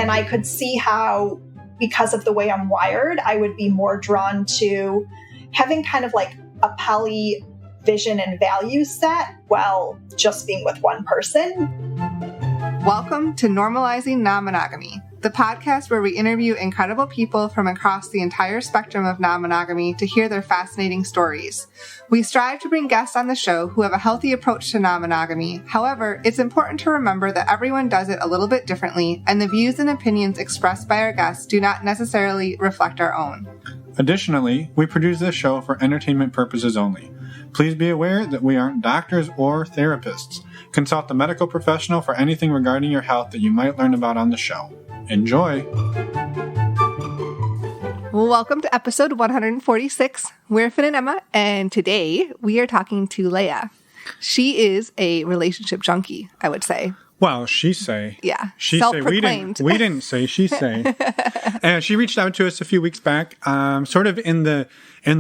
And I could see how, because of the way I'm wired, I would be more drawn to having kind of like a poly vision and value set while just being with one person. Welcome to Normalizing Non-Monogamy, the podcast where we interview incredible people from across the entire spectrum of non-monogamy to hear their fascinating stories. We strive to bring guests on the show who have a healthy approach to non-monogamy. However, it's important to remember that everyone does it a little bit differently, and the views and opinions expressed by our guests do not necessarily reflect our own. Additionally, we produce this show for entertainment purposes only. Please be aware that we aren't doctors or therapists. Consult a medical professional for anything regarding your health that you might learn about on the show. Enjoy! Welcome to episode 146. We're Finn and Emma, and today we are talking to Leah. She is a relationship junkie, I would say. Well, she say. Yeah, she self-proclaimed. Say. We didn't say. She say. And she reached out to us a few weeks back, sort of in the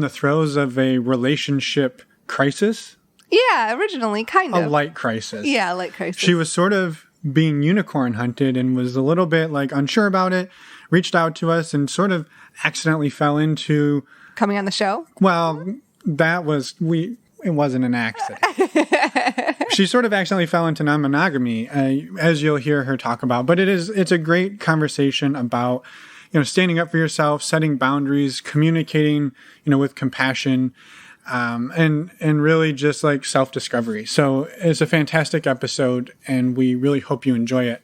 throes of a relationship crisis. Yeah, originally, kind of. A light crisis. Yeah, a light crisis. She was sort of being unicorn hunted and was a little bit like unsure about it, reached out to us and sort of accidentally fell into... Coming on the show? Well, it wasn't an accident. She sort of accidentally fell into non-monogamy, as you'll hear her talk about. But it's a great conversation about, standing up for yourself, setting boundaries, communicating, with compassion, and really just like self-discovery. So it's a fantastic episode, and we really hope you enjoy it.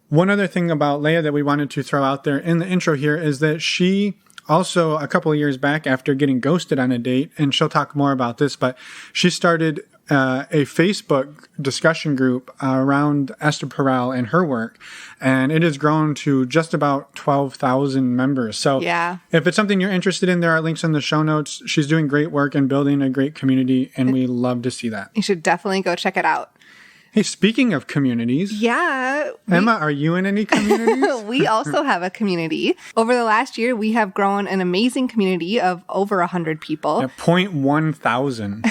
One other thing about Leah that we wanted to throw out there in the intro here is that she also, a couple of years back after getting ghosted on a date, and she'll talk more about this, but she started a Facebook discussion group around Esther Perel and her work, and it has grown to just about 12,000 members. So yeah. If it's something you're interested in, there are links in the show notes. She's doing great work and building a great community, and we love to see that. You should definitely go check it out. Hey, speaking of communities. Yeah. Emma, are you in any communities? We also have a community. Over the last year, we have grown an amazing community of over 100 people. At 0.1,000.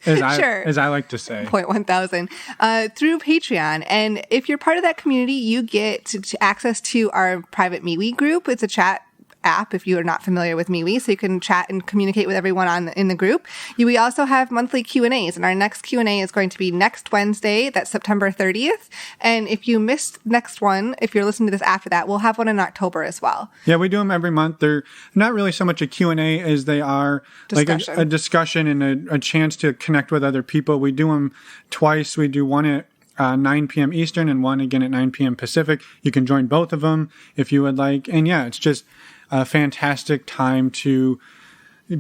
As I like to say. 0.1,000 through Patreon. And if you're part of that community, you get to access to our private MeWe group. It's a chat app if you are not familiar with MeWe, so you can chat and communicate with everyone in the group. We also have monthly Q&As, and our next Q&A is going to be next Wednesday. That's September 30th. And if you missed next one, if you're listening to this after that, we'll have one in October as well. Yeah, we do them every month. They're not really so much a Q&A as they are discussion. Like a discussion and a chance to connect with other people. We do them twice. We do one at 9 p.m. Eastern and one again at 9 p.m. Pacific. You can join both of them if you would like. And yeah, it's just a fantastic time to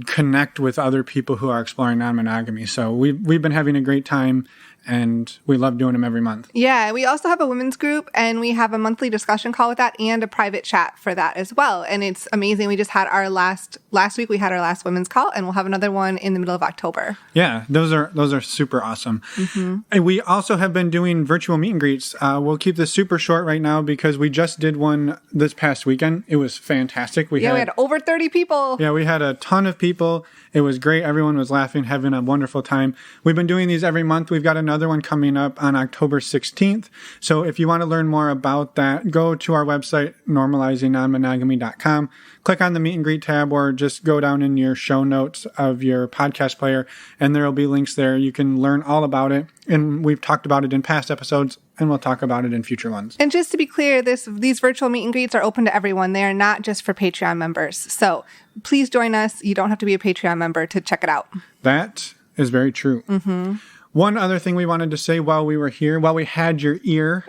connect with other people who are exploring non-monogamy. So we've been having a great time, and we love doing them every month. Yeah, we also have a women's group, and we have a monthly discussion call with that and a private chat for that as well. And it's amazing. We just had our last week, we had our last women's call, and we'll have another one in the middle of October. Yeah, those are super awesome. Mm-hmm. And we also have been doing virtual meet and greets. We'll keep this super short right now because we just did one this past weekend. It was fantastic. We had over 30 people. Yeah, we had a ton of people. It was great. Everyone was laughing, having a wonderful time. We've been doing these every month. We've got another one coming up on October 16th. So if you want to learn more about that, go to our website, normalizingnonmonogamy.com. Click on the meet and greet tab, or just go down in your show notes of your podcast player, and there will be links there. You can learn all about it. And we've talked about it in past episodes, and we'll talk about it in future ones. And just to be clear, these virtual meet and greets are open to everyone. They are not just for Patreon members. So please join us. You don't have to be a Patreon member to check it out. That is very true. Mm-hmm. One other thing we wanted to say while we were here, while we had your ear,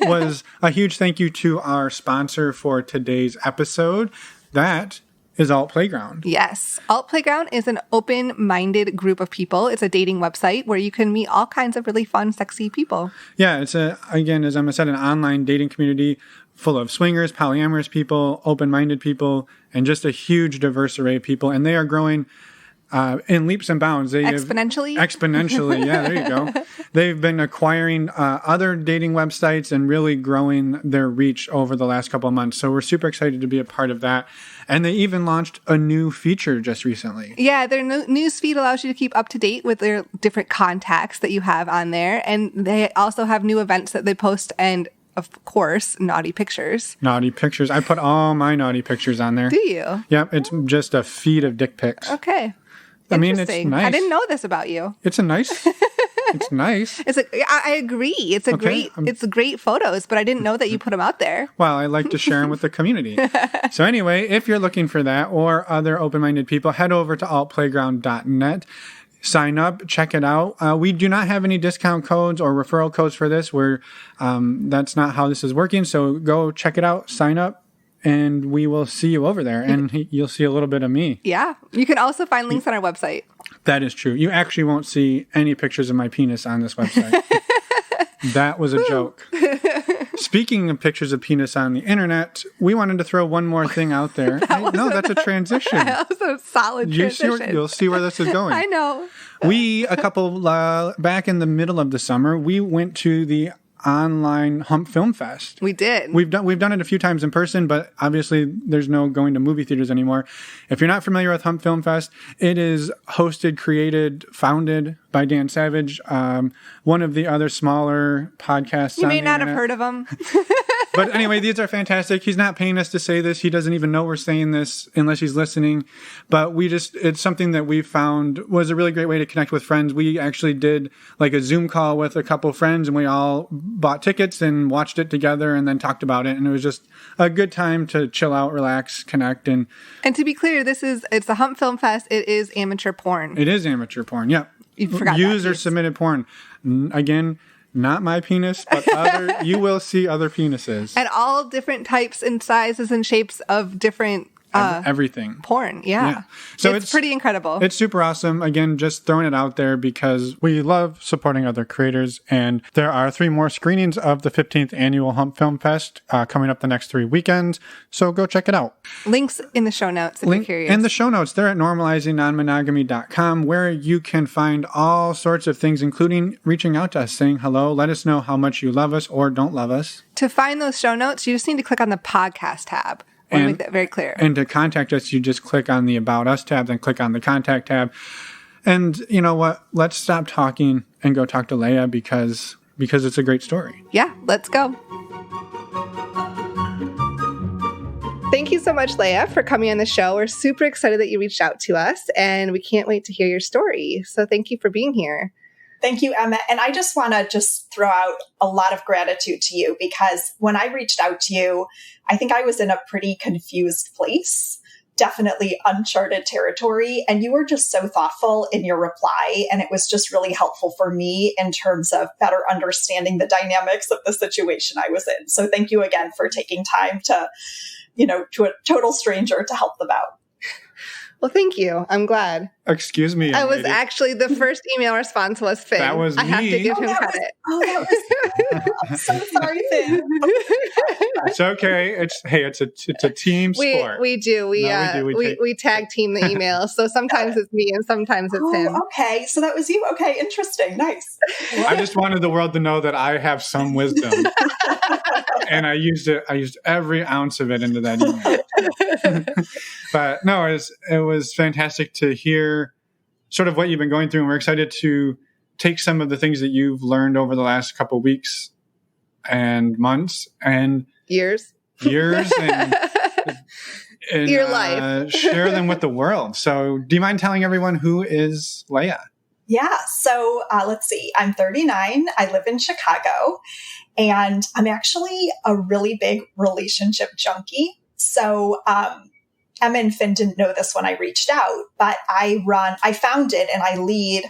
was a huge thank you to our sponsor for today's episode. That is Alt Playground. Yes. Alt Playground is an open-minded group of people. It's a dating website where you can meet all kinds of really fun, sexy people. Yeah, it's again, as Emma said, an online dating community full of swingers, polyamorous people, open-minded people, and just a huge diverse array of people. And they are growing in leaps and bounds. Exponentially? Exponentially, yeah, there you go. They've been acquiring other dating websites and really growing their reach over the last couple of months. So we're super excited to be a part of that. And they even launched a new feature just recently. Yeah, their news feed allows you to keep up to date with their different contacts that you have on there. And they also have new events that they post and of course, naughty pictures. Naughty pictures. I put all my naughty pictures on there. Do you? Yep. It's just a feed of dick pics. Okay. I mean, it's nice. I didn't know this about you. It's nice. I agree. It's great photos, but I didn't know that you put them out there. Well, I like to share them with the community. So anyway, if you're looking for that or other open-minded people, head over to altplayground.net. Sign up, check it out. We do not have any discount codes or referral codes for this. That's not how this is working. So go check it out, sign up, and we will see you over there. And you'll see a little bit of me. Yeah. You can also find links on our website. That is true. You actually won't see any pictures of my penis on this website. That was a joke. Speaking of pictures of penis on the internet, we wanted to throw one more thing out there. That's a transition. That was a solid transition. You'll see where this is going. I know. Back in the middle of the summer, we went to the online Hump Film Fest. We did. We've done it a few times in person, but obviously there's no going to movie theaters anymore. If you're not familiar with Hump Film Fest, it is hosted, created, founded by Dan Savage, one of the other smaller podcasts. You may not have heard of him. But anyway, these are fantastic. He's not paying us to say this. He doesn't even know we're saying this unless he's listening. But it's something that we found was a really great way to connect with friends. We actually did like a Zoom call with a couple of friends, and we all bought tickets and watched it together and then talked about it. And it was just a good time to chill out, relax, connect. And to be clear, it's the Hump Film Fest. It is amateur porn. It is amateur porn. Yep. You forgot User-submitted porn. Again, not my penis, but you will see other penises. And all different types and sizes and shapes of different everything. Porn, yeah. So it's pretty incredible. It's super awesome. Again, just throwing it out there because we love supporting other creators. And there are 3 more screenings of the 15th annual Hump Film Fest coming up the next 3 weekends. So go check it out. Links in the show notes if you're curious. In the show notes, they're at normalizingnonmonogamy.com, where you can find all sorts of things, including reaching out to us, saying hello, let us know how much you love us or don't love us. To find those show notes, you just need to click on the podcast tab. I want to make that very clear. And to contact us, you just click on the About Us tab, then click on the Contact tab. And you know what? Let's stop talking and go talk to Leah because it's a great story. Yeah, let's go. Thank you so much, Leah, for coming on the show. We're super excited that you reached out to us, and we can't wait to hear your story. So thank you for being here. Thank you, Emma. And I just want to throw out a lot of gratitude to you because when I reached out to you, I think I was in a pretty confused place, definitely uncharted territory. And you were just so thoughtful in your reply. And it was just really helpful for me in terms of better understanding the dynamics of the situation I was in. So thank you again for taking time to a total stranger to help them out. Well, thank you. I'm glad. Excuse me. I was actually, the first email response was Finn. That was me. I have to give him credit. I'm so sorry, Finn. It's okay. It's a team sport. We do. We tag team the email. So sometimes it's me and sometimes it's him. Okay. So that was you. Okay. Interesting. Nice. I just wanted the world to know that I have some wisdom. And I used every ounce of it into that email. But no, it was fantastic to hear sort of what you've been going through. And we're excited to take some of the things that you've learned over the last couple of weeks and months and years and your life, share them with the world. So do you mind telling everyone who is Leah? Yeah. So let's see. I'm 39. I live in Chicago and I'm actually a really big relationship junkie. So, Emma and Finn didn't know this when I reached out, but I founded and I lead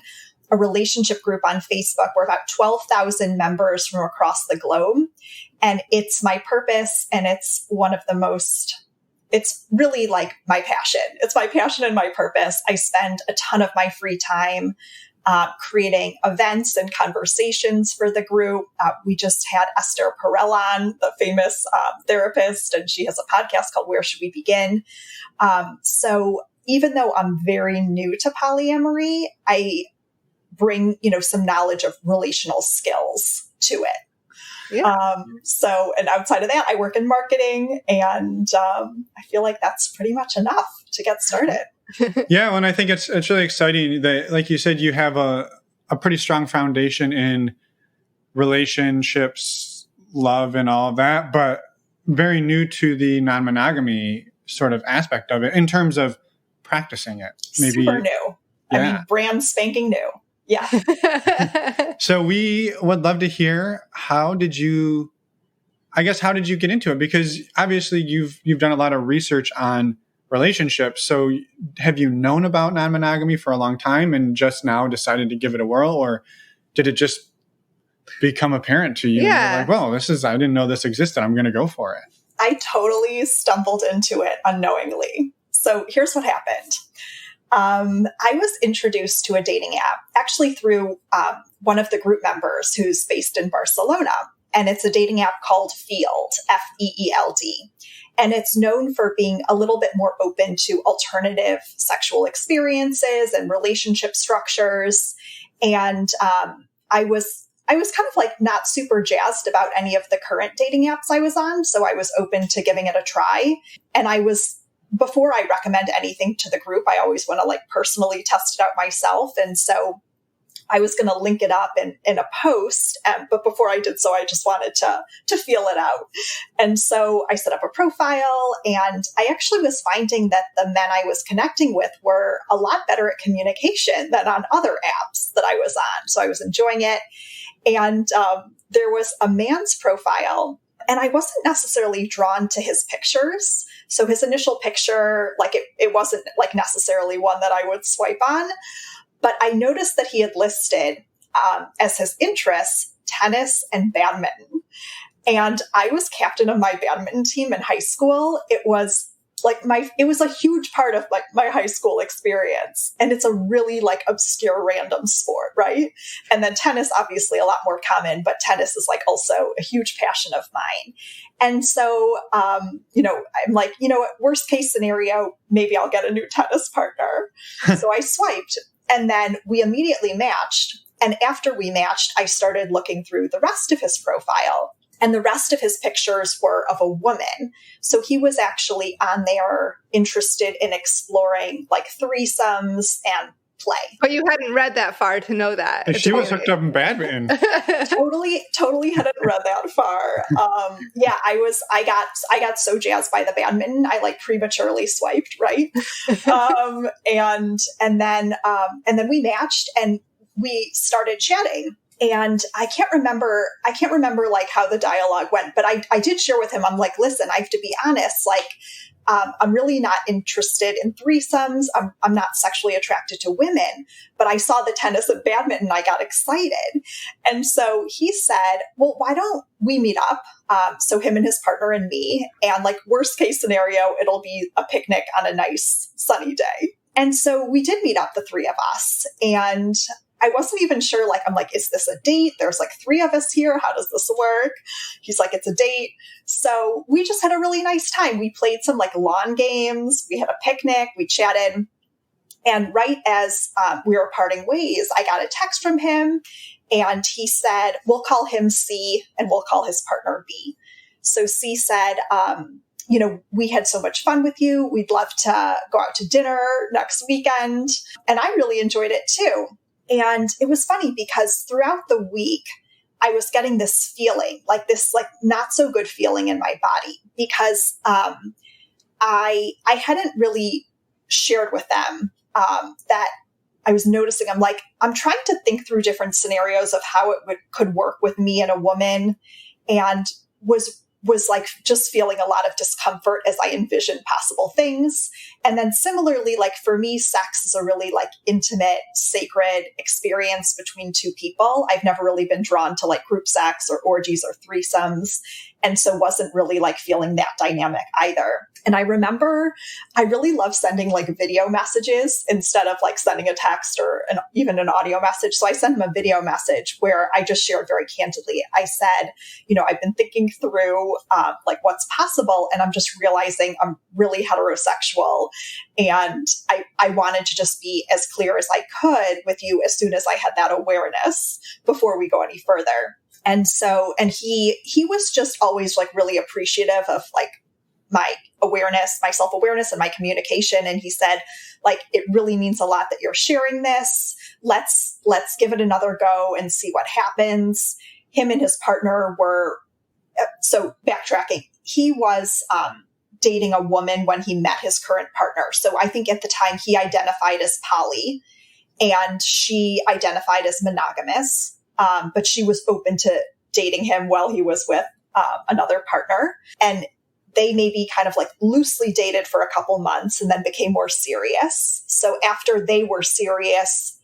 a relationship group on Facebook. We're about 12,000 members from across the globe. And it's my purpose. And it's it's really like my passion. It's my passion and my purpose. I spend a ton of my free time creating events and conversations for the group. We just had Esther Perel on, the famous therapist, and she has a podcast called Where Should We Begin? So even though I'm very new to polyamory, I bring, some knowledge of relational skills to it. Yeah. And outside of that, I work in marketing and I feel like that's pretty much enough to get started. Yeah. Well, and I think it's really exciting that, like you said, you have a pretty strong foundation in relationships, love and all of that, but very new to the non-monogamy sort of aspect of it in terms of practicing it. Maybe super new. Yeah. I mean, brand spanking new. Yeah. So we would love to hear, how did you get into it? Because obviously you've done a lot of research on relationships. So have you known about non-monogamy for a long time and just now decided to give it a whirl, or did it just become apparent to you? Yeah. And you're like, well, I didn't know this existed. I'm going to go for it. I totally stumbled into it unknowingly. So here's what happened. I was introduced to a dating app actually through one of the group members who's based in Barcelona. And it's a dating app called Feeld, F-E-E-L-D. And it's known for being a little bit more open to alternative sexual experiences and relationship structures. And I was kind of like not super jazzed about any of the current dating apps I was on. So I was open to giving it a try. And before I recommend anything to the group, I always want to like personally test it out myself. And so I was going to link it up in a post. But before I did so, I just wanted to feel it out. And so I set up a profile, and I actually was finding that the men I was connecting with were a lot better at communication than on other apps that I was on. So I was enjoying it. And there was a man's profile, and I wasn't necessarily drawn to his pictures. So his initial picture, like it wasn't like necessarily one that I would swipe on. But I noticed that he had listed as his interests tennis and badminton. And I was captain of my badminton team in high school. It was a huge part of like my high school experience. And it's a really like obscure random sport, right? And then tennis, obviously a lot more common, but tennis is like also a huge passion of mine. And so, I'm like, worst case scenario, maybe I'll get a new tennis partner. So I swiped. And then we immediately matched. And after we matched, I started looking through the rest of his profile. And the rest of his pictures were of a woman. So he was actually on there interested in exploring like threesomes and play. But you hadn't read that far to know that. She was hooked up in badminton. Totally hadn't read that far. I got so jazzed by the badminton, I like prematurely swiped, right? And then we matched and we started chatting. And I can't remember like how the dialogue went, but I did share with him, I'm like, listen, I have to be honest, like, I'm really not interested in threesomes. I'm not sexually attracted to women, but I saw the tennis and badminton. I got excited. And so he said, well, why don't we meet up? So him and his partner and me, and like worst case scenario, it'll be a picnic on a nice sunny day. And so we did meet up, the three of us. And I wasn't even sure, like, I'm like, is this a date? There's like three of us here. How does this work? He's like, it's a date. So we just had a really nice time. We played some like lawn games. We had a picnic. We chatted. And right as we were parting ways, I got a text from him. And he said, we'll call him C and we'll call his partner B. So C said, we had so much fun with you. We'd love to go out to dinner next weekend. And I really enjoyed it too. And it was funny because throughout the week, I was getting this feeling, like this, like not so good feeling in my body, because I hadn't really shared with them that I was noticing. I'm like, I'm trying to think through different scenarios of how it could work with me and a woman, and was like just feeling a lot of discomfort as I envisioned possible things. And then similarly, like for me, sex is a really like intimate, sacred experience between two people. I've never really been drawn to like group sex or orgies or threesomes. And so wasn't really like feeling that dynamic either. And I remember I really love sending like video messages instead of like sending a text or even an audio message. So I sent him a video message where I just shared very candidly. I said, I've been thinking through like what's possible, and I'm just realizing I'm really heterosexual. And I wanted to just be as clear as I could with you as soon as I had that awareness before we go any further. And so, and he was just always like really appreciative of like my awareness, my self-awareness and my communication. And he said, like, it really means a lot that you're sharing this. Let's give it another go and see what happens. Him and his partner were so backtracking, he was dating a woman when he met his current partner. So I think at the time he identified as poly and she identified as monogamous, but she was open to dating him while he was with another partner. And they maybe kind of like loosely dated for a couple months and then became more serious. So after they were serious,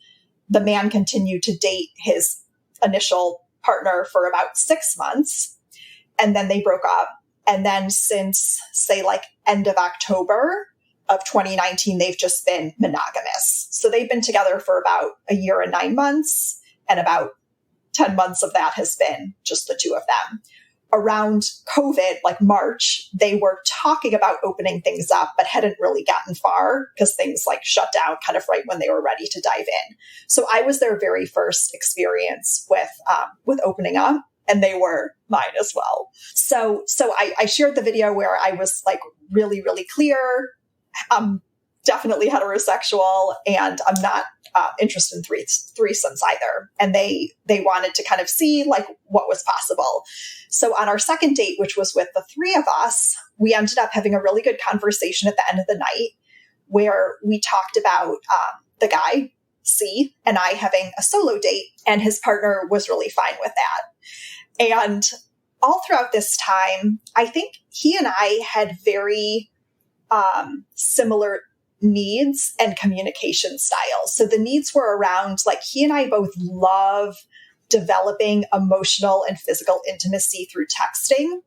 the man continued to date his initial partner for about 6 months. And then they broke up. And then since, say, like end of October of 2019, they've just been monogamous. So they've been together for about a year and 9 months. And about 10 months of that has been just the two of them. Around COVID, like March, they were talking about opening things up, but hadn't really gotten far because things like shut down kind of right when they were ready to dive in. So I was their very first experience with opening up, and they were mine as well. So I shared the video where I was like really, really clear. I'm definitely heterosexual, and I'm not interested in threesomes either. And they wanted to kind of see like what was possible. So on our second date, which was with the three of us, we ended up having a really good conversation at the end of the night where we talked about the guy, C, and I having a solo date, and his partner was really fine with that. And all throughout this time, I think he and I had very similar needs and communication styles. So the needs were around like he and I both love developing emotional and physical intimacy through texting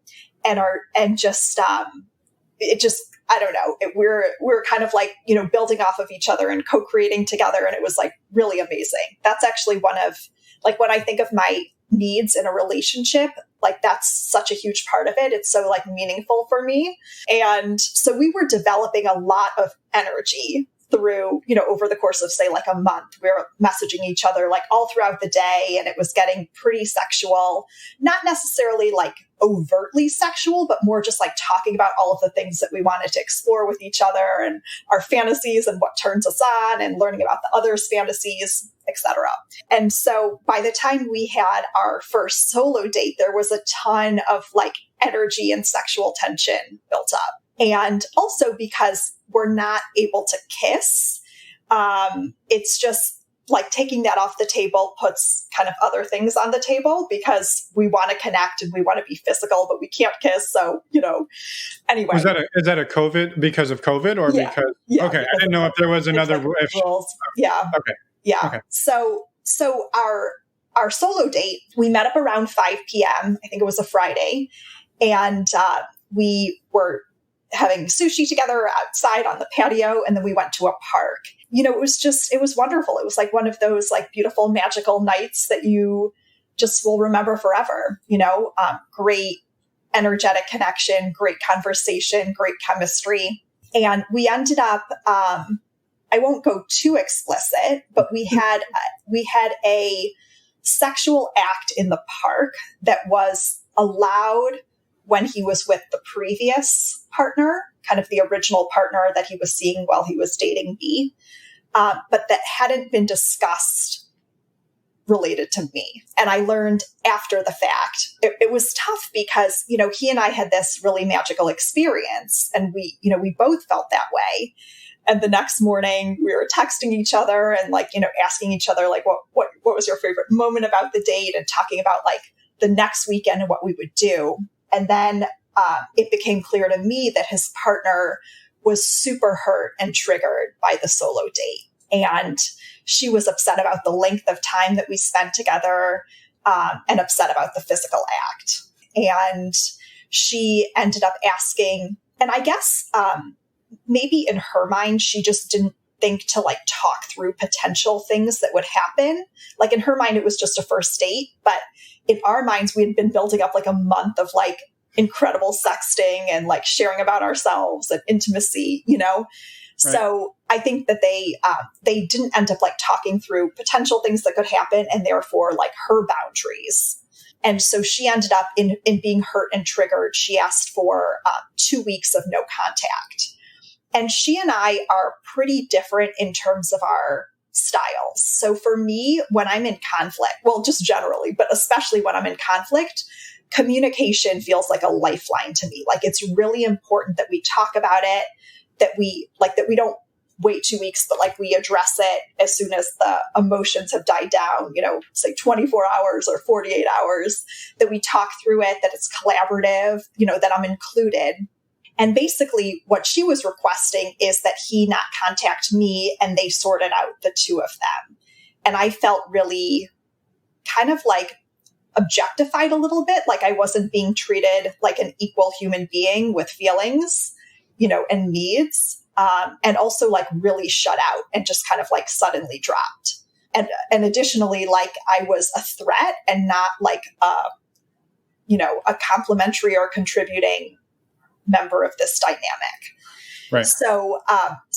and just I don't know, we're kind of like, you know, building off of each other and co-creating together. And it was like really amazing. That's actually one of like when I think of my needs in a relationship, like that's such a huge part of it. It's so like meaningful for me. And so we were developing a lot of energy through, you know, over the course of say like a month. We were messaging each other like all throughout the day, and it was getting pretty sexual, not necessarily like overtly sexual, but more just like talking about all of the things that we wanted to explore with each other and our fantasies and what turns us on and learning about the other's fantasies, etc. And so by the time we had our first solo date, there was a ton of like energy and sexual tension built up. And also because we're not able to kiss, it's just like taking that off the table puts kind of other things on the table because we want to connect and we want to be physical, but we can't kiss. So, you know, anyway. Is that a COVID because of COVID or because? Yeah, okay. I didn't know if there was another rules. Yeah. Okay. Yeah. Okay. So our solo date, we met up around 5 p.m. I think it was a Friday. And we were having sushi together outside on the patio. And then we went to a park. You know, it was wonderful. It was like one of those like beautiful, magical nights that you just will remember forever, you know, great energetic connection, great conversation, great chemistry. And we ended up, I won't go too explicit, but we had a sexual act in the park that was allowed when he was with the previous partner, kind of the original partner that he was seeing while he was dating B, but that hadn't been discussed related to me. And I learned after the fact, it was tough because, you know, he and I had this really magical experience and we both felt that way. And the next morning we were texting each other and like, you know, asking each other, like, what was your favorite moment about the date and talking about like the next weekend and what we would do. And then it became clear to me that his partner was super hurt and triggered by the solo date. And she was upset about the length of time that we spent together and upset about the physical act. And she ended up asking, and I guess maybe in her mind, she just didn't think to like talk through potential things that would happen. Like in her mind, it was just a first date, but in our minds, we had been building up like a month of like incredible sexting and like sharing about ourselves and intimacy, you know? Right. So I think that they didn't end up like talking through potential things that could happen and therefore like her boundaries. And so she ended up in being hurt and triggered. She asked for 2 weeks of no contact. And she and I are pretty different in terms of our styles. So for me, when I'm in conflict, well, just generally, but especially when I'm in conflict, communication feels like a lifeline to me. Like, it's really important that we talk about it, that we don't wait 2 weeks, but like we address it as soon as the emotions have died down, say 24 hours or 48 hours, that we talk through it, that it's collaborative, that I'm included. And basically what she was requesting is that he not contact me, and they sorted out the two of them. And I felt really kind of like objectified a little bit, like I wasn't being treated like an equal human being with feelings, and needs. And also like really shut out and just kind of like suddenly dropped. And additionally, like I was a threat and not like a complimentary or contributing member of this dynamic. Right. So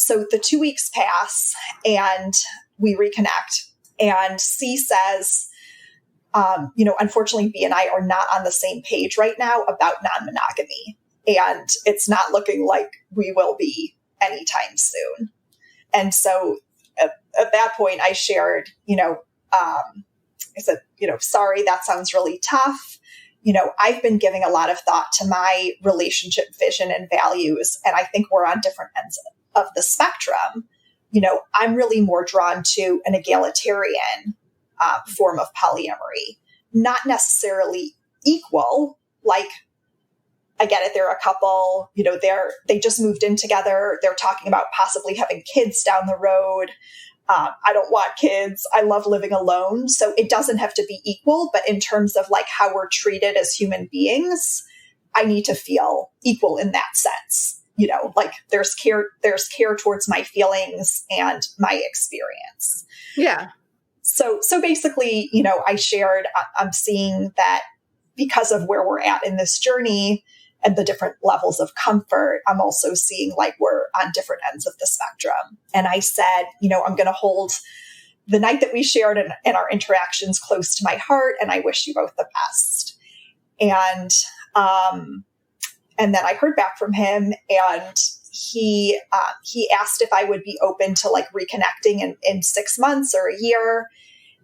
the 2 weeks pass and we reconnect, and C says, unfortunately, B and I are not on the same page right now about non-monogamy, and it's not looking like we will be anytime soon. And so at that point I shared, I said, sorry, that sounds really tough. I've been giving a lot of thought to my relationship vision and values, and I think we're on different ends of the spectrum. I'm really more drawn to an egalitarian form of polyamory, not necessarily equal. Like, I get it. They're a couple, they just moved in together. They're talking about possibly having kids down the road. I don't want kids. I love living alone. So it doesn't have to be equal, but in terms of like how we're treated as human beings, I need to feel equal in that sense. Like there's care towards my feelings and my experience. Yeah. So basically, I shared, I'm seeing that because of where we're at in this journey and the different levels of comfort, I'm also seeing like we're on different ends of the spectrum. And I said, I'm going to hold the night that we shared and our interactions close to my heart, and I wish you both the best. And then I heard back from him, and he asked if I would be open to like reconnecting in 6 months or a year.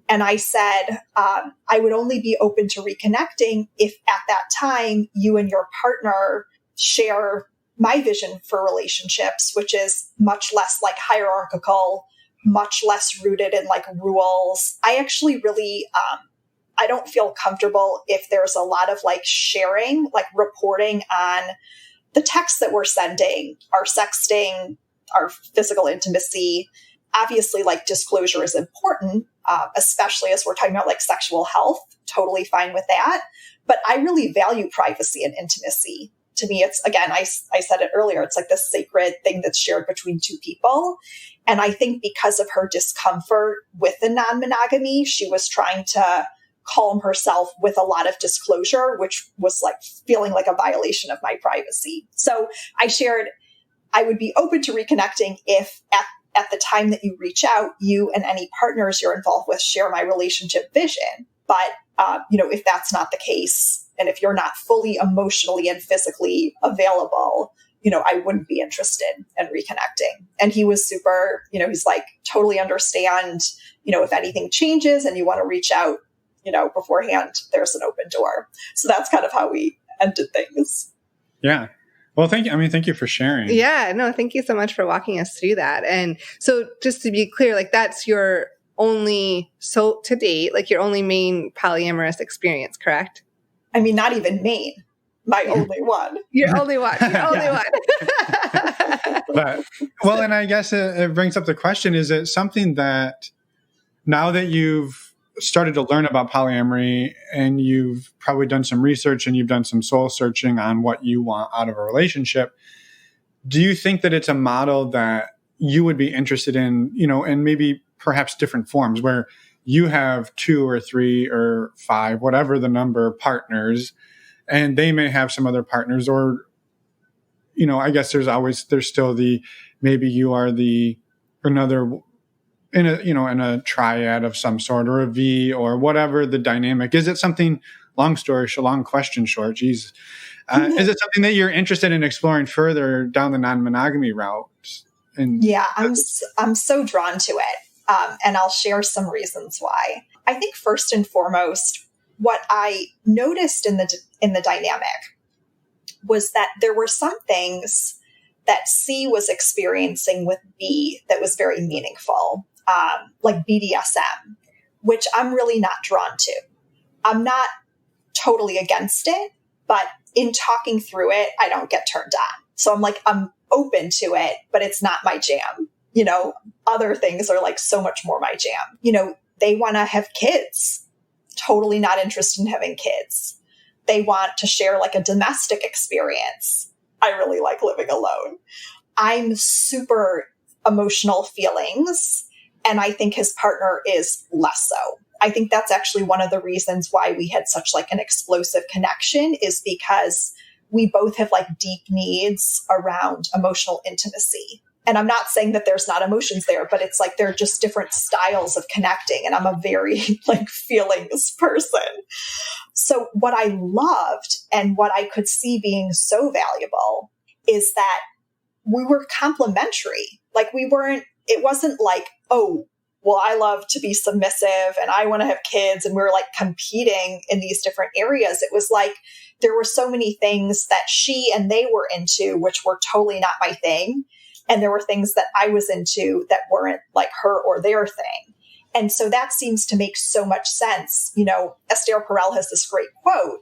And I said, I would only be open to reconnecting if at that time you and your partner share my vision for relationships, which is much less like hierarchical, much less rooted in like rules. I actually really, I don't feel comfortable if there's a lot of like sharing, like reporting on the texts that we're sending, our sexting, our physical intimacy. Obviously, like disclosure is important, especially as we're talking about like sexual health. Totally fine with that. But I really value privacy and intimacy. To me, it's, again, I said it earlier, it's like this sacred thing that's shared between two people. And I think because of her discomfort with the non-monogamy, she was trying to calm herself with a lot of disclosure, which was like feeling like a violation of my privacy. So I shared, I would be open to reconnecting if at the time that you reach out, you and any partners you're involved with share my relationship vision. But, if that's not the case, and if you're not fully emotionally and physically available, I wouldn't be interested in reconnecting. And he was super, he's like, totally understand, if anything changes and you want to reach out, beforehand, there's an open door. So that's kind of how we ended things. Yeah. Well, thank you. Thank you for sharing. Yeah, no, thank you so much for walking us through that. And so just to be clear, like that's your only, so to date, like your only main polyamorous experience, correct? Not even main, my only one. Your only one. Your only one. But, well, and I guess it brings up the question, is it something that now that you've started to learn about polyamory and you've probably done some research and you've done some soul searching on what you want out of a relationship, do you think that it's a model that you would be interested in, and maybe perhaps different forms where you have 2 or 3 or 5, whatever the number, partners, and they may have some other partners, or, I guess there's still maybe you are another in a triad of some sort, or a V, or whatever the dynamic. Is it something, long question short, Jesus. Is it something that you're interested in exploring further down the non-monogamy route? Yeah, I'm so drawn to it. And I'll share some reasons why. I think first and foremost, what I noticed in the dynamic was that there were some things that C was experiencing with B that was very meaningful, like BDSM, which I'm really not drawn to. I'm not totally against it, but in talking through it, I don't get turned on. So I'm like, I'm open to it, but it's not my jam. You know, other things are like so much more my jam. You know, they want to have kids. Totally not interested in having kids. They want to share like a domestic experience. I really like living alone. I'm super emotional feelings, and I think his partner is less so. I think that's actually one of the reasons why we had such like an explosive connection, is because we both have like deep needs around emotional intimacy. And I'm not saying that there's not emotions there, but it's like they're just different styles of connecting. And I'm a very like feelings person. So what I loved and what I could see being so valuable is that we were complementary. Like it wasn't like, oh, well, I love to be submissive and I want to have kids. And we were like competing in these different areas. It was like there were so many things that she and they were into, which were totally not my thing. And there were things that I was into that weren't like her or their thing. And so that seems to make so much sense. You know, Esther Perel has this great quote.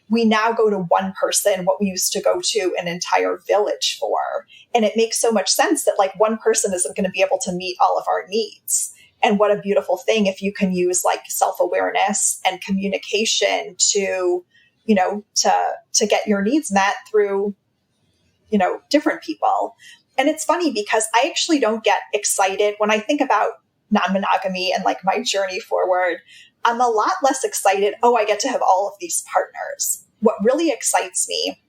We now go to one person what we used to go to an entire village for. And it makes so much sense that like one person isn't going to be able to meet all of our needs. And what a beautiful thing if you can use like self-awareness and communication to, you know, to get your needs met through, you know, different people. And it's funny because I actually don't get excited when I think about non-monogamy and like my journey forward. I'm a lot less excited. Oh, I get to have all of these partners. What really excites me,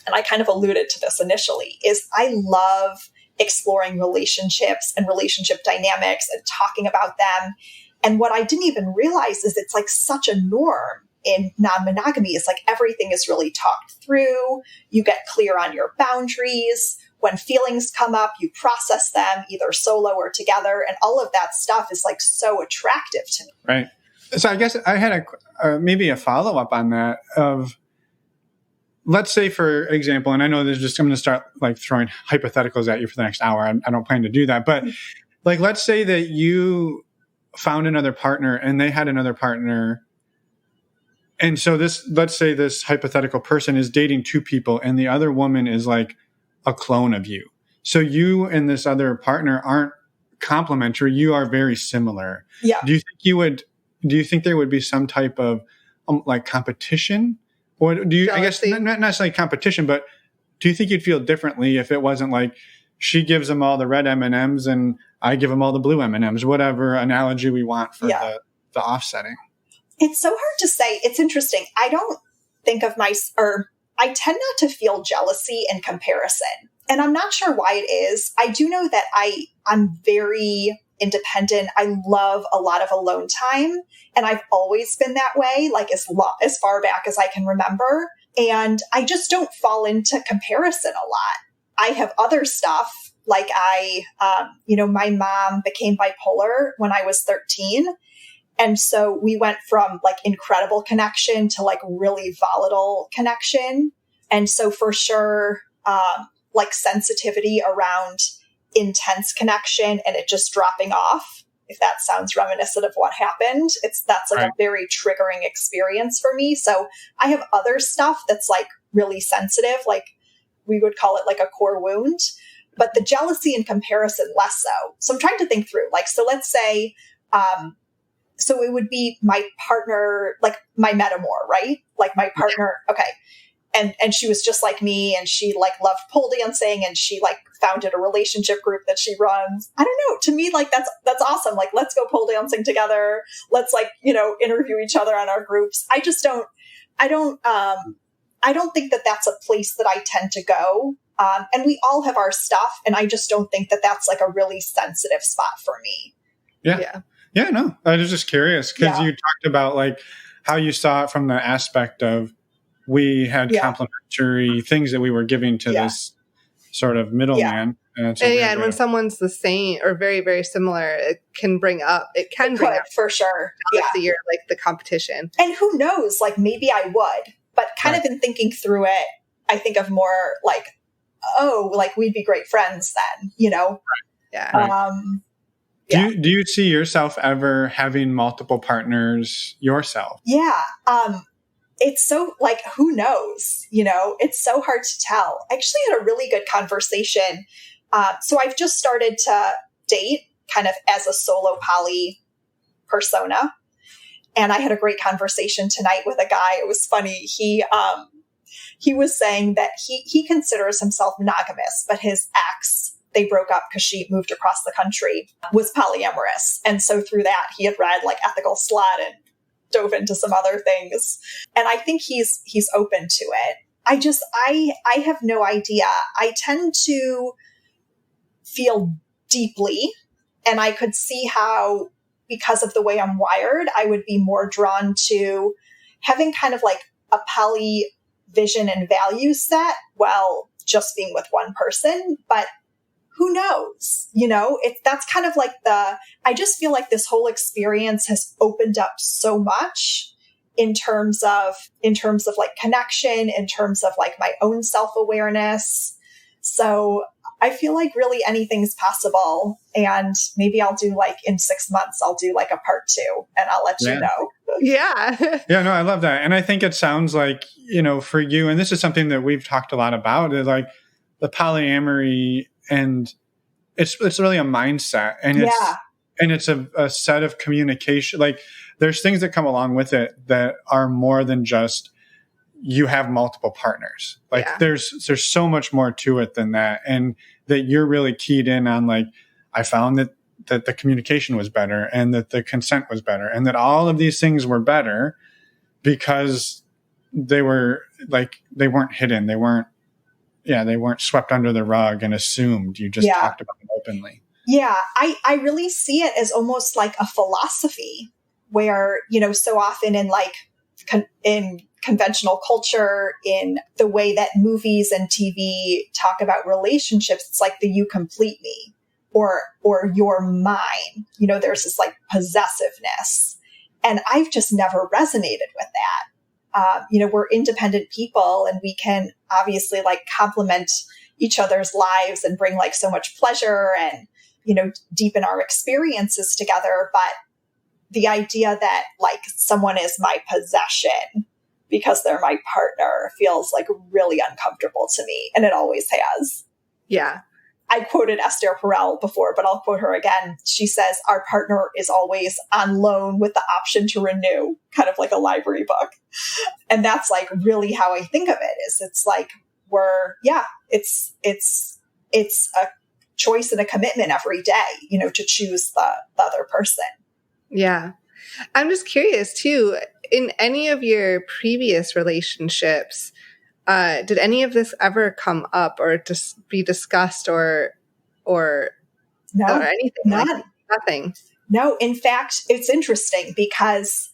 and I kind of alluded to this initially, is I love exploring relationships and relationship dynamics and talking about them. And what I didn't even realize is it's like such a norm in non-monogamy. It's like everything is really talked through. You get clear on your boundaries. When feelings come up, you process them either solo or together. And all of that stuff is like so attractive to me. Right. So I guess I had maybe a follow-up on that of, let's say, for example, and I know I'm going to start like throwing hypotheticals at you for the next hour. I don't plan to do that. But like, let's say that you found another partner and they had another partner. And so let's say this hypothetical person is dating two people and the other woman is like a clone of you. So you and this other partner aren't complementary. You are very similar. Yeah. Do you think there would be some type of like competition? Or do you, jealousy? I guess not necessarily competition, but do you think you'd feel differently if it wasn't like she gives them all the red M&Ms and I give them all the blue M&Ms, whatever analogy we want for the offsetting? It's so hard to say. It's interesting. I don't think of I tend not to feel jealousy in comparison. And I'm not sure why it is. I do know that I'm very independent. I love a lot of alone time. And I've always been that way, like as far back as I can remember. And I just don't fall into comparison a lot. I have other stuff. Like my mom became bipolar when I was 13. And so we went from like incredible connection to like really volatile connection. And so for sure, like sensitivity around intense connection and it just dropping off, if that sounds reminiscent of what happened, that's like a very triggering experience for me. So I have other stuff that's like really sensitive, like we would call it like a core wound, but the jealousy and comparison less so. So I'm trying to think through, like, so let's say, so it would be my partner, like my metamor, right? Like my partner. Okay. And she was just like me and she like loved pole dancing and she like founded a relationship group that she runs. I don't know. To me, like that's awesome. Like, let's go pole dancing together. Let's like, interview each other on our groups. I don't think that that's a place that I tend to go. And we all have our stuff. And I just don't think that that's like a really sensitive spot for me. Yeah. Yeah, no, I was just curious because you talked about like how you saw it from the aspect of we had complementary things that we were giving to this sort of middleman. And when someone's the same or very, very similar, it can bring up for sure. Jealousy or like the competition. And who knows, like maybe I would, but kind of in thinking through it, I think of more like, oh, like we'd be great friends then, you know? Yeah. Do you see yourself ever having multiple partners yourself? Yeah. It's so like, who knows, you know, it's so hard to tell. I actually had a really good conversation. So I've just started to date kind of as a solo poly persona. And I had a great conversation tonight with a guy. It was funny. He was saying that he considers himself monogamous, but his ex, they broke up because she moved across the country, was polyamorous. And so through that, he had read like Ethical Slut and dove into some other things. And I think he's open to it. I have no idea. I tend to feel deeply, and I could see how, because of the way I'm wired, I would be more drawn to having kind of like a poly vision and value set while just being with one person. But who knows? You know, that's kind of like I just feel like this whole experience has opened up so much in terms of like connection, in terms of like my own self-awareness. So I feel like really anything's possible. And maybe I'll do like in 6 months, I'll do like a part 2 and I'll let you know. Yeah. Yeah, no, I love that. And I think it sounds like, you know, for you, and this is something that we've talked a lot about, is like the polyamory, and it's really a mindset, and it's a set of communication. Like there's things that come along with it that are more than just you have multiple partners. Like there's so much more to it than that. And that you're really keyed in on, like, I found that the communication was better, and that the consent was better, and that all of these things were better because they were like, they weren't hidden. They weren't swept under the rug and assumed. You just talked about them openly. Yeah. I really see it as almost like a philosophy where, you know, so often in like, in conventional culture, in the way that movies and TV talk about relationships, it's like the you complete me or you're mine. You know, there's this like possessiveness. And I've just never resonated with that. You know, we're independent people, and we can obviously like complement each other's lives and bring like so much pleasure and, you know, deepen our experiences together. But the idea that like someone is my possession because they're my partner feels like really uncomfortable to me. And it always has. Yeah. I quoted Esther Perel before, but I'll quote her again. She says, our partner is always on loan with the option to renew, kind of like a library book. And that's like really how I think of it, is it's like it's a choice and a commitment every day, you know, to choose the other person. Yeah. I'm just curious too, in any of your previous relationships, did any of this ever come up or just be discussed or anything? Nothing. No, in fact, it's interesting because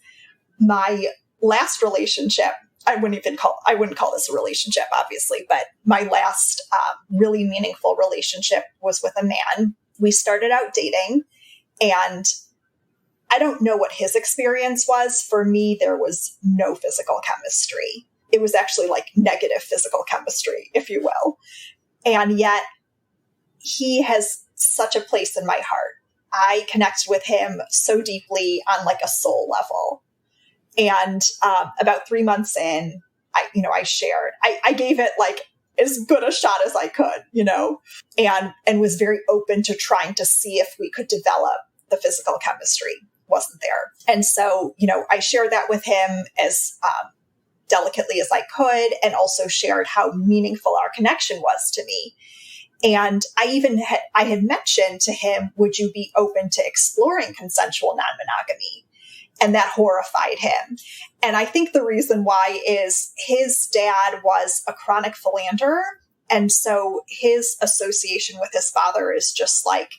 my last relationship, I wouldn't call this a relationship, obviously, but my last really meaningful relationship was with a man. We started out dating, and I don't know what his experience was. For me, there was no physical chemistry. It was actually like negative physical chemistry, if you will. And yet he has such a place in my heart. I connect with him so deeply on like a soul level. And about 3 months in, I shared, I gave it like as good a shot as I could, you know, and was very open to trying to see if we could develop the physical chemistry. Wasn't there. And so, you know, I shared that with him as delicately as I could, and also shared how meaningful our connection was to me. And I had mentioned to him, would you be open to exploring consensual non-monogamy? And that horrified him. And I think the reason why is his dad was a chronic philanderer. And so his association with his father is just like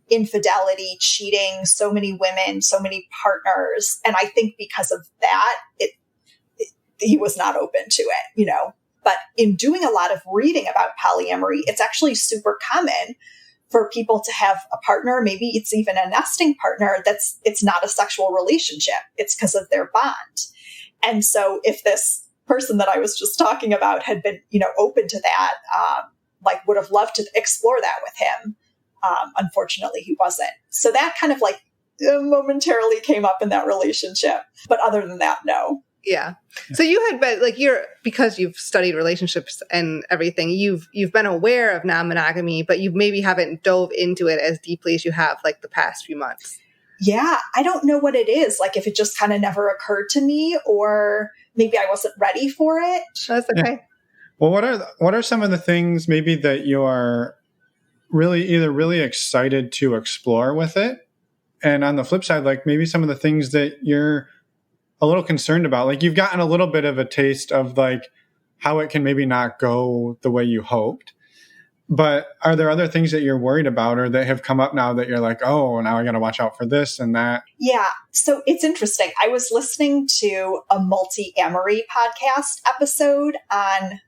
infidelity, cheating, so many women, so many partners. And I think because of that, he was not open to it, you know. But in doing a lot of reading about polyamory, it's actually super common for people to have a partner, maybe it's even a nesting partner, it's not a sexual relationship. It's because of their bond. And so if this person that I was just talking about had been, open to that, would have loved to explore that with him. Unfortunately, he wasn't. So that kind of momentarily came up in that relationship. But other than that, no. Yeah. So you had been because you've studied relationships and everything, you've been aware of non-monogamy, but you maybe haven't dove into it as deeply as you have the past few months. Yeah. I don't know what it is. If it just kind of never occurred to me, or maybe I wasn't ready for it. That's okay. Yeah. Well, what are some of the things maybe that you are really excited to explore with it? And on the flip side, maybe some of the things that you're a little concerned about, you've gotten a little bit of a taste of how it can maybe not go the way you hoped. But are there other things that you're worried about or that have come up now that you're oh, now I got to watch out for this and that? Yeah. So it's interesting. I was listening to a multi-amory podcast episode on,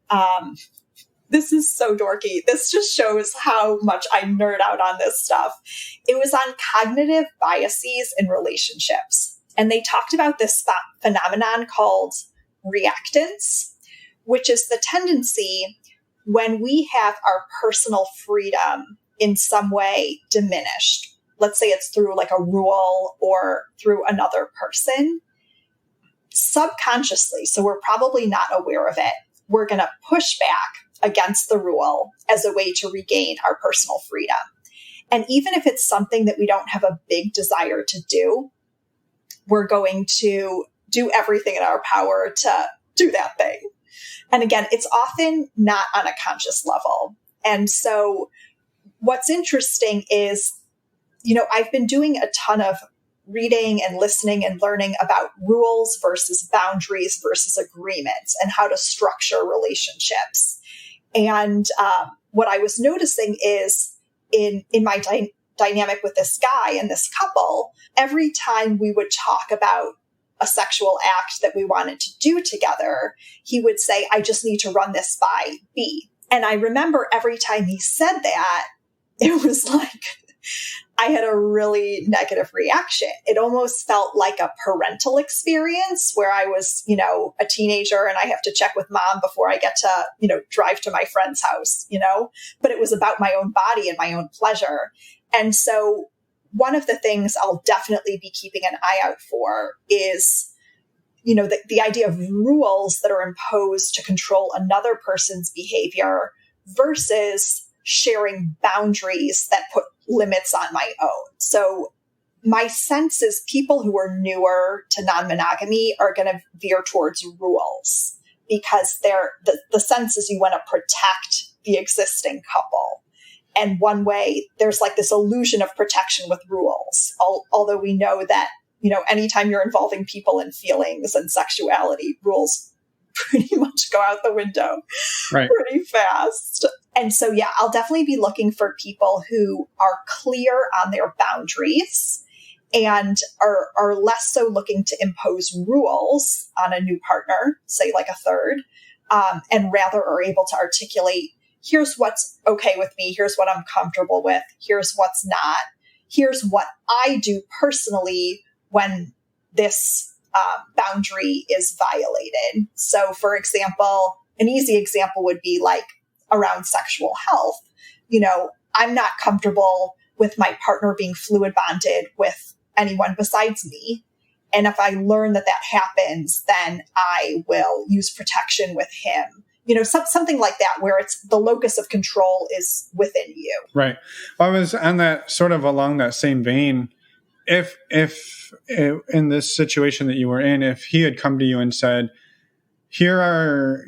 this is so dorky. This just shows how much I nerd out on this stuff. It was on cognitive biases in relationships. And they talked about this phenomenon called reactance, which is the tendency when we have our personal freedom in some way diminished. Let's say it's through a rule or through another person. Subconsciously, so we're probably not aware of it, we're going to push back against the rule as a way to regain our personal freedom. And even if it's something that we don't have a big desire to do, we're going to do everything in our power to do that thing. And again, it's often not on a conscious level. And so what's interesting is, I've been doing a ton of reading and listening and learning about rules versus boundaries versus agreements and how to structure relationships. And what I was noticing is in my dynamic with this guy and this couple, every time we would talk about a sexual act that we wanted to do together, he would say, I just need to run this by B. And I remember every time he said that, it was I had a really negative reaction. It almost felt like a parental experience where I was, a teenager and I have to check with mom before I get to, drive to my friend's house, but it was about my own body and my own pleasure. And so one of the things I'll definitely be keeping an eye out for is, the idea of rules that are imposed to control another person's behavior versus sharing boundaries that put limits on my own. So my sense is people who are newer to non-monogamy are going to veer towards rules because the sense is you want to protect the existing couple. And one way, there's this illusion of protection with rules, although we know that, anytime you're involving people in feelings and sexuality, rules pretty much go out the window pretty fast. And so, yeah, I'll definitely be looking for people who are clear on their boundaries and are less so looking to impose rules on a new partner, say a third, and rather are able to articulate, here's what's okay with me. Here's what I'm comfortable with. Here's what's not. Here's what I do personally when this boundary is violated. So, for example, an easy example would be around sexual health. I'm not comfortable with my partner being fluid bonded with anyone besides me. And if I learn that happens, then I will use protection with him. Something like that, where it's the locus of control is within you. Right. Well, I was on that sort of along that same vein. If in this situation that you were in, if he had come to you and said, here are,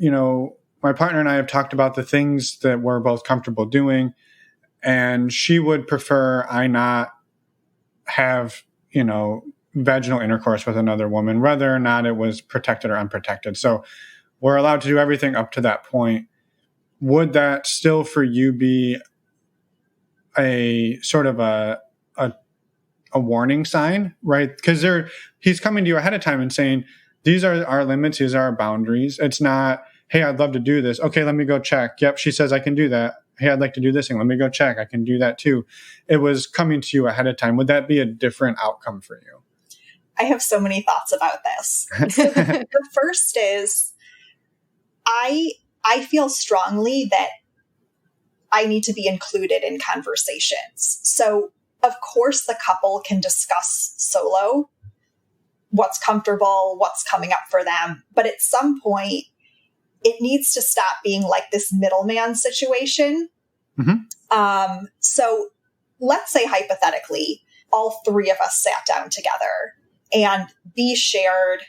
my partner and I have talked about the things that we're both comfortable doing, and she would prefer I not have, vaginal intercourse with another woman, whether or not it was protected or unprotected. So we're allowed to do everything up to that point. Would that still for you be a sort of a warning sign, right? Because he's coming to you ahead of time and saying, these are our limits, these are our boundaries. It's not, hey, I'd love to do this. Okay, let me go check. Yep, she says I can do that. hey, I'd like to do this thing. Let me go check. I can do that too. It was coming to you ahead of time. Would that be a different outcome for you? I have so many thoughts about this. So the first is I feel strongly that I need to be included in conversations. So of course the couple can discuss solo what's comfortable, what's coming up for them. But at some point, it needs to stop being like this middleman situation. Mm-hmm. So let's say hypothetically, all three of us sat down together and B shared,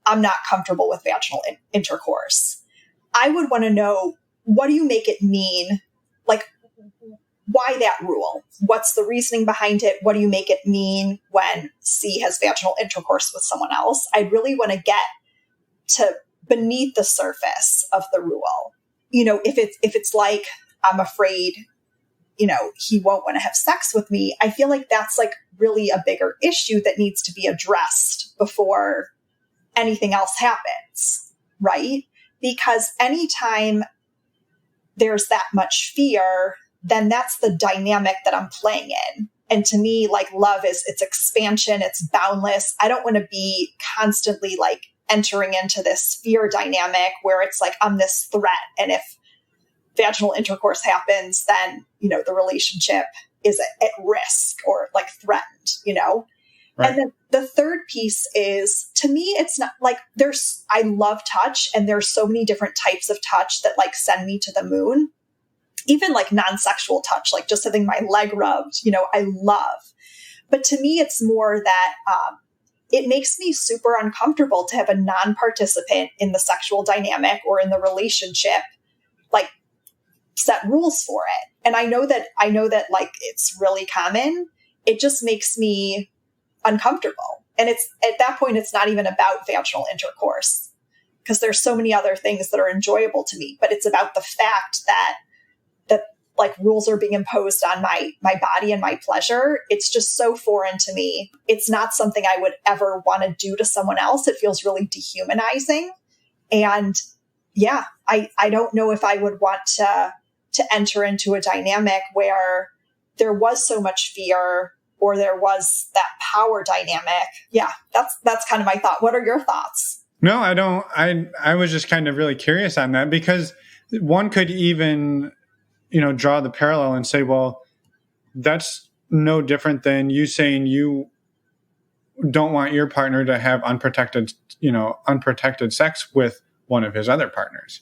I'm not comfortable with vaginal intercourse. I would want to know, what do you make it mean? Like, why that rule? What's the reasoning behind it? What do you make it mean when C has vaginal intercourse with someone else? I really want to get to beneath the surface of the rule. You know, if it's like, I'm afraid, you know, he won't want to have sex with me, I feel like that's like really a bigger issue that needs to be addressed before anything else happens, right? Because anytime there's that much fear, then that's the dynamic that I'm playing in. And to me, like, love is, it's expansion, it's boundless. I don't want to be constantly like entering into this fear dynamic where it's like, I'm this threat. And if vaginal intercourse happens, then, you know, the relationship is at risk or like threatened, you know? Right. And then the third piece is, to me, it's not like I love touch, and there's so many different types of touch that like send me to the moon. Even like non-sexual touch, like just having my leg rubbed, you know, I love. But to me, it's more that it makes me super uncomfortable to have a non-participant in the sexual dynamic or in the relationship, like set rules for it. And I know that like it's really common. It just makes me uncomfortable. And it's at that point, it's not even about vaginal intercourse, because there's so many other things that are enjoyable to me. But it's about the fact that like rules are being imposed on my body and my pleasure. It's just so foreign to me. It's not something I would ever want to do to someone else. It feels really dehumanizing. And yeah, I don't know if I would want to enter into a dynamic where there was so much fear or there was that power dynamic. Yeah, that's kind of my thought. What are your thoughts? No, I don't. I was just kind of really curious on that, because one could even, you know, draw the parallel and say, well, that's no different than you saying you don't want your partner to have unprotected sex with one of his other partners,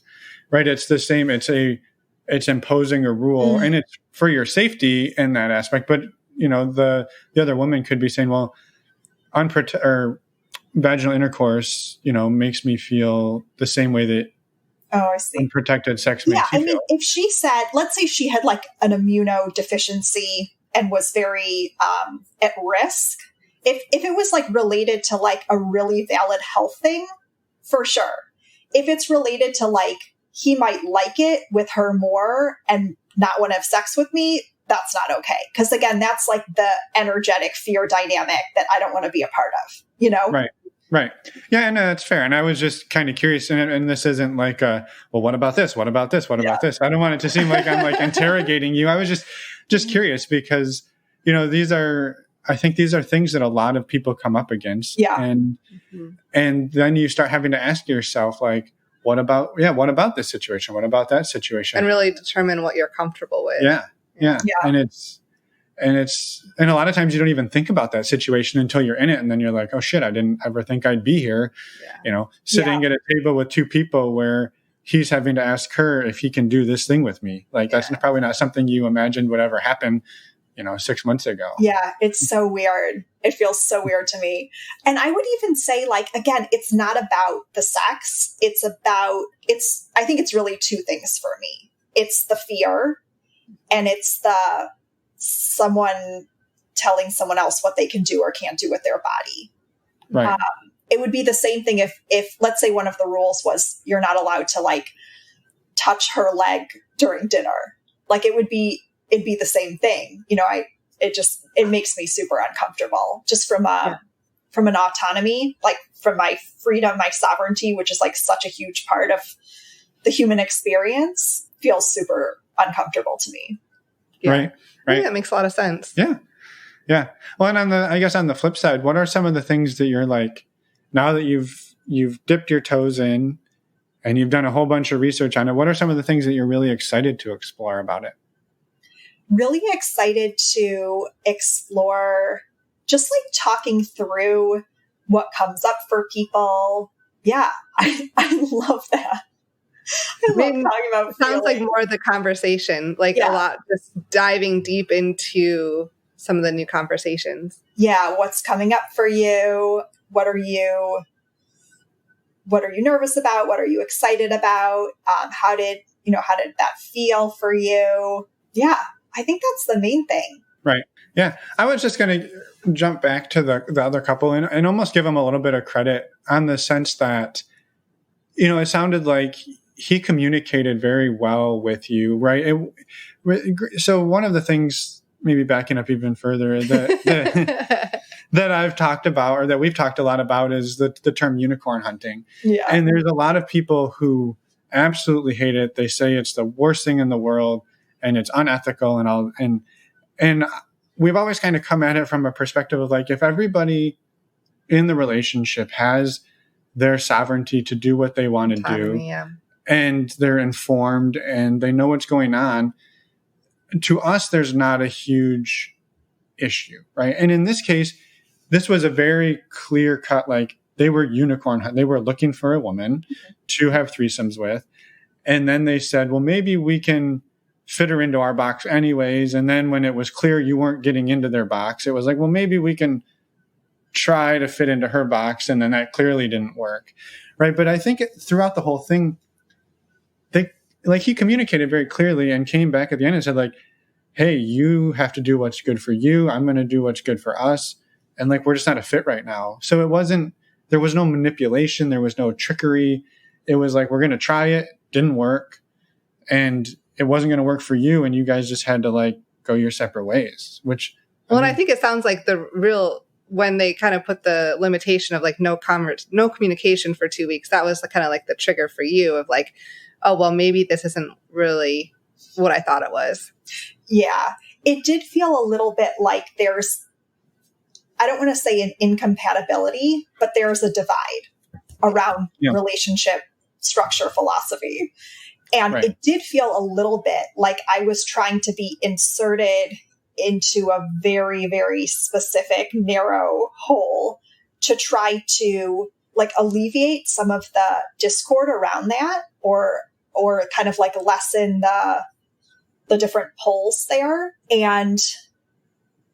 right? It's the same. It's imposing a rule, and it's for your safety in that aspect. But, you know, the other woman could be saying, well, vaginal intercourse, you know, makes me feel the same way that I see. Unprotected sex makes you feel. I mean, if she said, let's say she had like an immunodeficiency and was very at risk, if it was like related to like a really valid health thing, for sure. If it's related to like, he might like it with her more and not want to have sex with me, that's not okay. Because again, that's like the energetic fear dynamic that I don't want to be a part of, you know? Right. Yeah, no, that's fair. And I was just kind of curious, and this isn't like, well, what about this? What about this? What about this? I don't want it to seem like I'm like interrogating you. I was just curious, because, you know, I think these are things that a lot of people come up against. Yeah. And then you start having to ask yourself, like, what about this situation? What about that situation? And really determine what you're comfortable with. Yeah. And a lot of times you don't even think about that situation until you're in it. And then you're like, oh shit, I didn't ever think I'd be here, you know, sitting at a table with two people where he's having to ask her if he can do this thing with me. Like, that's probably not something you imagined would ever happen, you know, 6 months ago. Yeah. It's so weird. It feels so weird to me. And I would even say, like, again, it's not about the sex. I think it's really two things for me. It's the fear, and it's the someone telling someone else what they can do or can't do with their body. Right. It would be the same thing if let's say one of the rules was you're not allowed to like touch her leg during dinner. Like it'd be the same thing. You know, it makes me super uncomfortable just from an autonomy, like from my freedom, my sovereignty, which is like such a huge part of the human experience. feels super uncomfortable to me. Yeah. Right. I think that makes a lot of sense. Yeah. Yeah. Well, and I guess on the flip side, what are some of the things that you're like, now that you've dipped your toes in and you've done a whole bunch of research on it, what are some of the things that you're really excited to explore about it? Really excited to explore just like talking through what comes up for people. Yeah, I love that. I love talking about sounds like feelings. more of the conversation, like a lot, just diving deep into some of the new conversations. Yeah, what's coming up for you? What are you nervous about? What are you excited about? How did that feel for you? Yeah, I think that's the main thing. Right. Yeah. I was just going to jump back to the other couple and almost give them a little bit of credit on the sense that, it sounded like he communicated very well with you, right? So one of the things, maybe backing up even further, that I've talked about, or that we've talked a lot about, is the term unicorn hunting. Yeah. And there's a lot of people who absolutely hate it. They say it's the worst thing in the world and it's unethical and all. And we've always kind of come at it from a perspective of like, if everybody in the relationship has their sovereignty to do what they want to do, and they're informed and they know what's going on, to us, there's not a huge issue, right? And in this case, this was a very clear cut, like they were they were looking for a woman to have threesomes with. And then they said, well, maybe we can fit her into our box anyways. And then when it was clear you weren't getting into their box, it was like, well, maybe we can try to fit into her box. And then that clearly didn't work. Right. But I think throughout the whole thing, he communicated very clearly and came back at the end and said like, hey, you have to do what's good for you. I'm going to do what's good for us. And like, we're just not a fit right now. So there was no manipulation. There was no trickery. It was like, we're going to try it. Didn't work. And it wasn't going to work for you. And you guys just had to like go your separate ways, which. And I think it sounds like when they kind of put the limitation of like no communication for 2 weeks, that was kind of like the trigger for you of like, oh, well, maybe this isn't really what I thought it was. Yeah. It did feel a little bit like there's, I don't want to say an incompatibility, but there's a divide around relationship structure philosophy. And it did feel a little bit like I was trying to be inserted into a very, very specific, narrow hole to try to like alleviate some of the discord around that or kind of like lessen the different poles there. And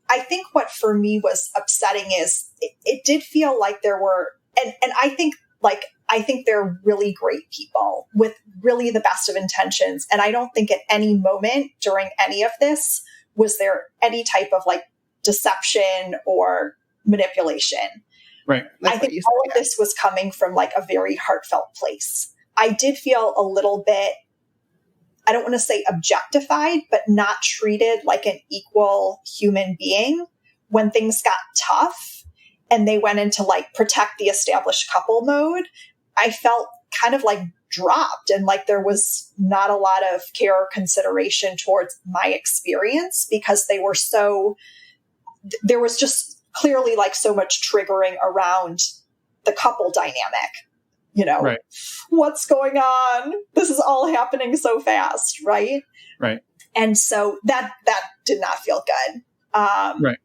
I think what for me was upsetting is it did feel like there were, and I think they're really great people with really the best of intentions. And I don't think at any moment during any of this was there any type of like deception or manipulation. Right. I think all of this was coming from like a very heartfelt place. I did feel a little bit, I don't want to say objectified, but not treated like an equal human being when things got tough and they went into like protect the established couple mode. I felt kind of like dropped and like there was not a lot of care or consideration towards my experience because there was just clearly like so much triggering around the couple dynamic. Right. What's going on? This is all happening so fast, right? Right. And so that did not feel good. Right.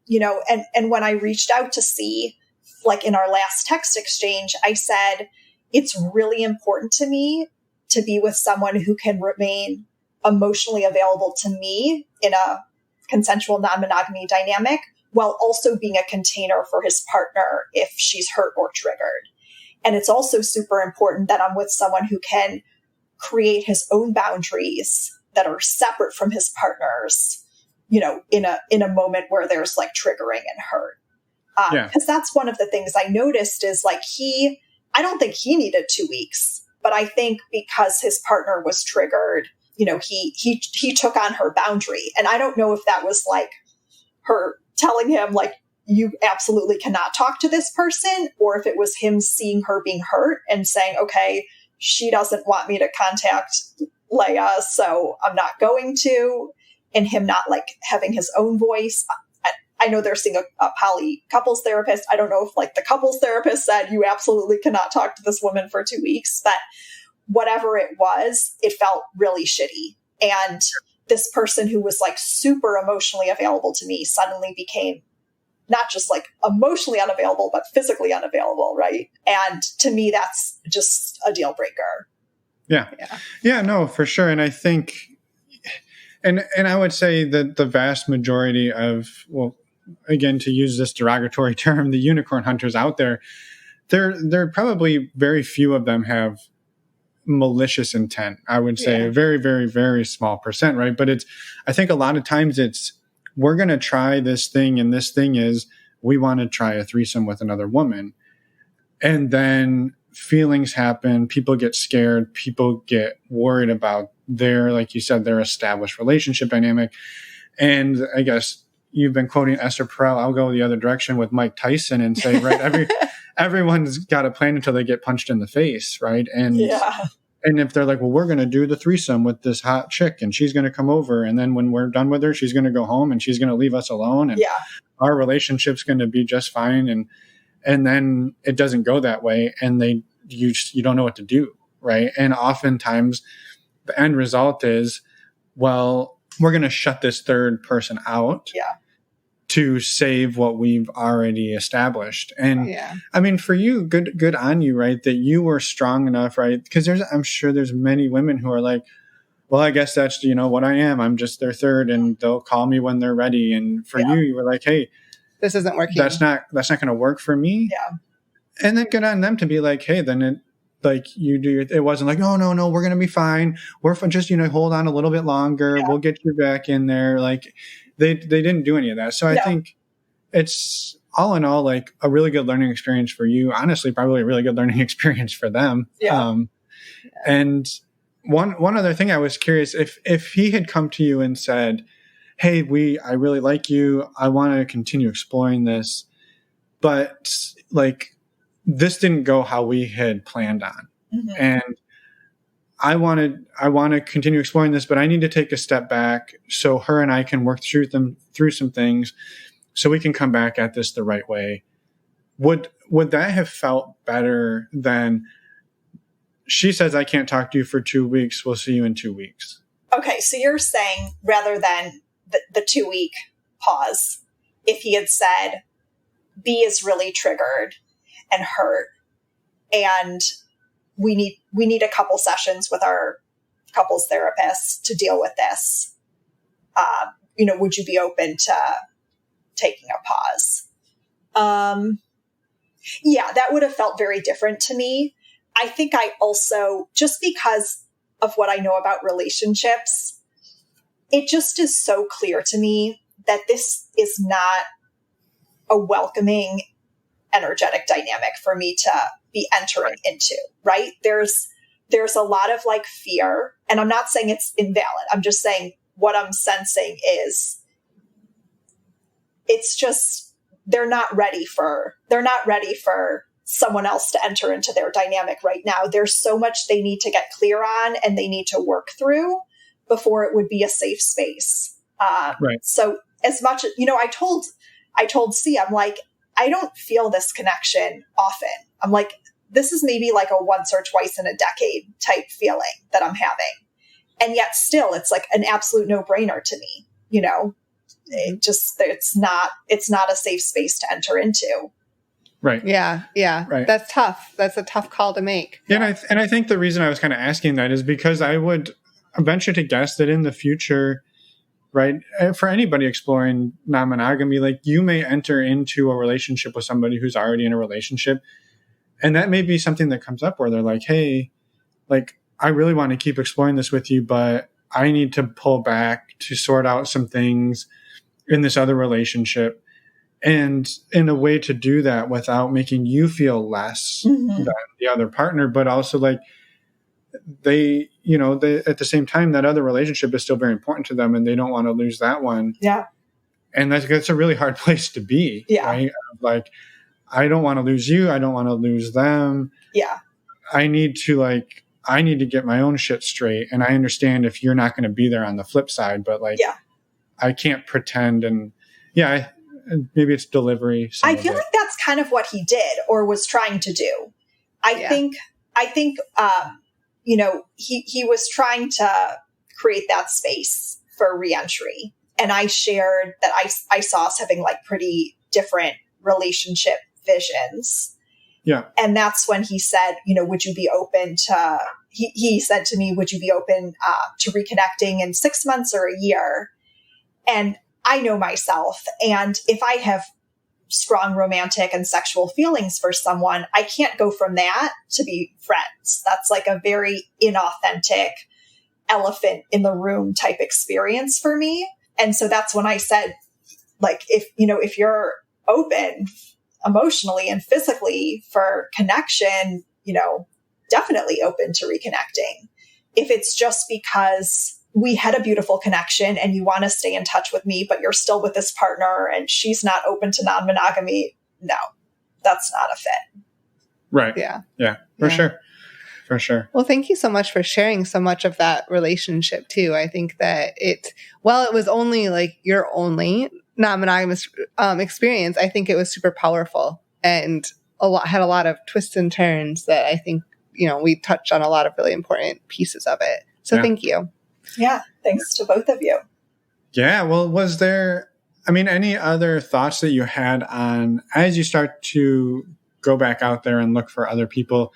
And when I reached out to see, like in our last text exchange, I said, it's really important to me to be with someone who can remain emotionally available to me in a consensual non-monogamy dynamic while also being a container for his partner if she's hurt or triggered. And it's also super important that I'm with someone who can create his own boundaries that are separate from his partner's, in a moment where there's like triggering and hurt. Because that's one of the things I noticed is like I don't think he needed 2 weeks, but I think because his partner was triggered, he took on her boundary. And I don't know if that was like her telling him like, you absolutely cannot talk to this person, or if it was him seeing her being hurt and saying, okay, she doesn't want me to contact Leah, so I'm not going to. And him not like having his own voice. I know they're seeing a poly couples therapist. I don't know if like the couples therapist said, you absolutely cannot talk to this woman for 2 weeks, but whatever it was, it felt really shitty. And this person who was like super emotionally available to me suddenly became not just like emotionally unavailable, but physically unavailable. Right. And to me, that's just a deal breaker. Yeah, no, for sure. And I think, and I would say that the vast majority of, well, again, to use this derogatory term, the unicorn hunters out there, there probably very few of them have malicious intent. I would say a very, very, very small percent, right? But I think a lot of times we're going to try this thing, and this thing is we want to try a threesome with another woman. And then feelings happen, people get scared, people get worried about like you said, their established relationship dynamic. And I guess you've been quoting Esther Perel. I'll go the other direction with Mike Tyson and say, right, everyone's got a plan until they get punched in the face, right? And if they're like, well, we're going to do the threesome with this hot chick and she's going to come over, and then when we're done with her, she's going to go home and she's going to leave us alone, and our relationship's going to be just fine. And then it doesn't go that way, and you don't know what to do, right? And oftentimes the end result is, well, we're going to shut this third person out to save what we've already established. And I mean, for you, good on you, right? That you were strong enough, right? Because I'm sure there's many women who are like, well, I guess that's, what I am. I'm just their third, and they'll call me when they're ready. And for you were like, hey, this isn't working. That's not going to work for me. Yeah. And then good on them to be like, hey, then it wasn't like, no, we're going to be fine. We're just, hold on a little bit longer. We'll get you back in there. Like they didn't do any of that. So I think it's all in all, like a really good learning experience for you. Honestly, probably a really good learning experience for them. Yeah. And one other thing, I was curious if he had come to you and said, hey, I really like you. I want to continue exploring this, but like, this didn't go how we had planned on. Mm-hmm. And I want to continue exploring this, but I need to take a step back so her and I can work through some things so we can come back at this the right way. Would that have felt better than she says, I can't talk to you for 2 weeks. We'll see you in 2 weeks. Okay. So you're saying rather than the 2 week pause, if he had said, B is really triggered and hurt, and we need a couple sessions with our couples therapist to deal with this. Would you be open to taking a pause? That would have felt very different to me. I think I also, just because of what I know about relationships, it just is so clear to me that this is not a welcoming, energetic dynamic for me to be entering into, right? There's a lot of like fear, and I'm not saying it's invalid. I'm just saying what I'm sensing is it's just, they're not ready for someone else to enter into their dynamic right now. There's so much they need to get clear on and they need to work through before it would be a safe space. Right. So as much as, I told C, I'm like, I don't feel this connection often. I'm like, this is maybe like a once or twice in a decade type feeling that I'm having. And yet still, it's like an absolute no-brainer to me. It's not a safe space to enter into. Right. Yeah. Right. That's tough. That's a tough call to make. Yeah, and I think the reason I was kind of asking that is because I would venture to guess that in the future, right, for anybody exploring non-monogamy, like you may enter into a relationship with somebody who's already in a relationship, and that may be something that comes up where they're like, hey, like, I really want to keep exploring this with you, but I need to pull back to sort out some things in this other relationship. And in a way to do that without making you feel less than the other partner, but also like they at the same time, that other relationship is still very important to them and they don't want to lose that one. Yeah. And that's a really hard place to be. Yeah. Right? Like, I don't want to lose you. I don't want to lose them. Yeah. I need to I need to get my own shit straight. And I understand if you're not going to be there on the flip side, but like, I can't pretend. And maybe it's delivery. I feel like that's kind of what he did or was trying to do. I think, he was trying to create that space for reentry. And I shared that I saw us having like pretty different relationship visions. Yeah. And that's when he said, would you be open to, he said to me, would you be open to reconnecting in 6 months or a year? And I know myself. And if I have strong romantic and sexual feelings for someone, I can't go from that to be friends. That's like a very inauthentic elephant in the room type experience for me. And so that's when I said, like, if you're open emotionally and physically for connection, definitely open to reconnecting. If it's just because we had a beautiful connection and you want to stay in touch with me, but you're still with this partner and she's not open to non-monogamy, no, that's not a fit. Right. Yeah. Yeah, for sure. For sure. Well, thank you so much for sharing so much of that relationship too. I think that it was only like your only non-monogamous experience, I think it was super powerful and had a lot of twists and turns that I think, we touched on a lot of really important pieces of it. So thank you. Yeah. Thanks to both of you. Yeah. Well, was there, any other thoughts that you had on, as you start to go back out there and look for other people?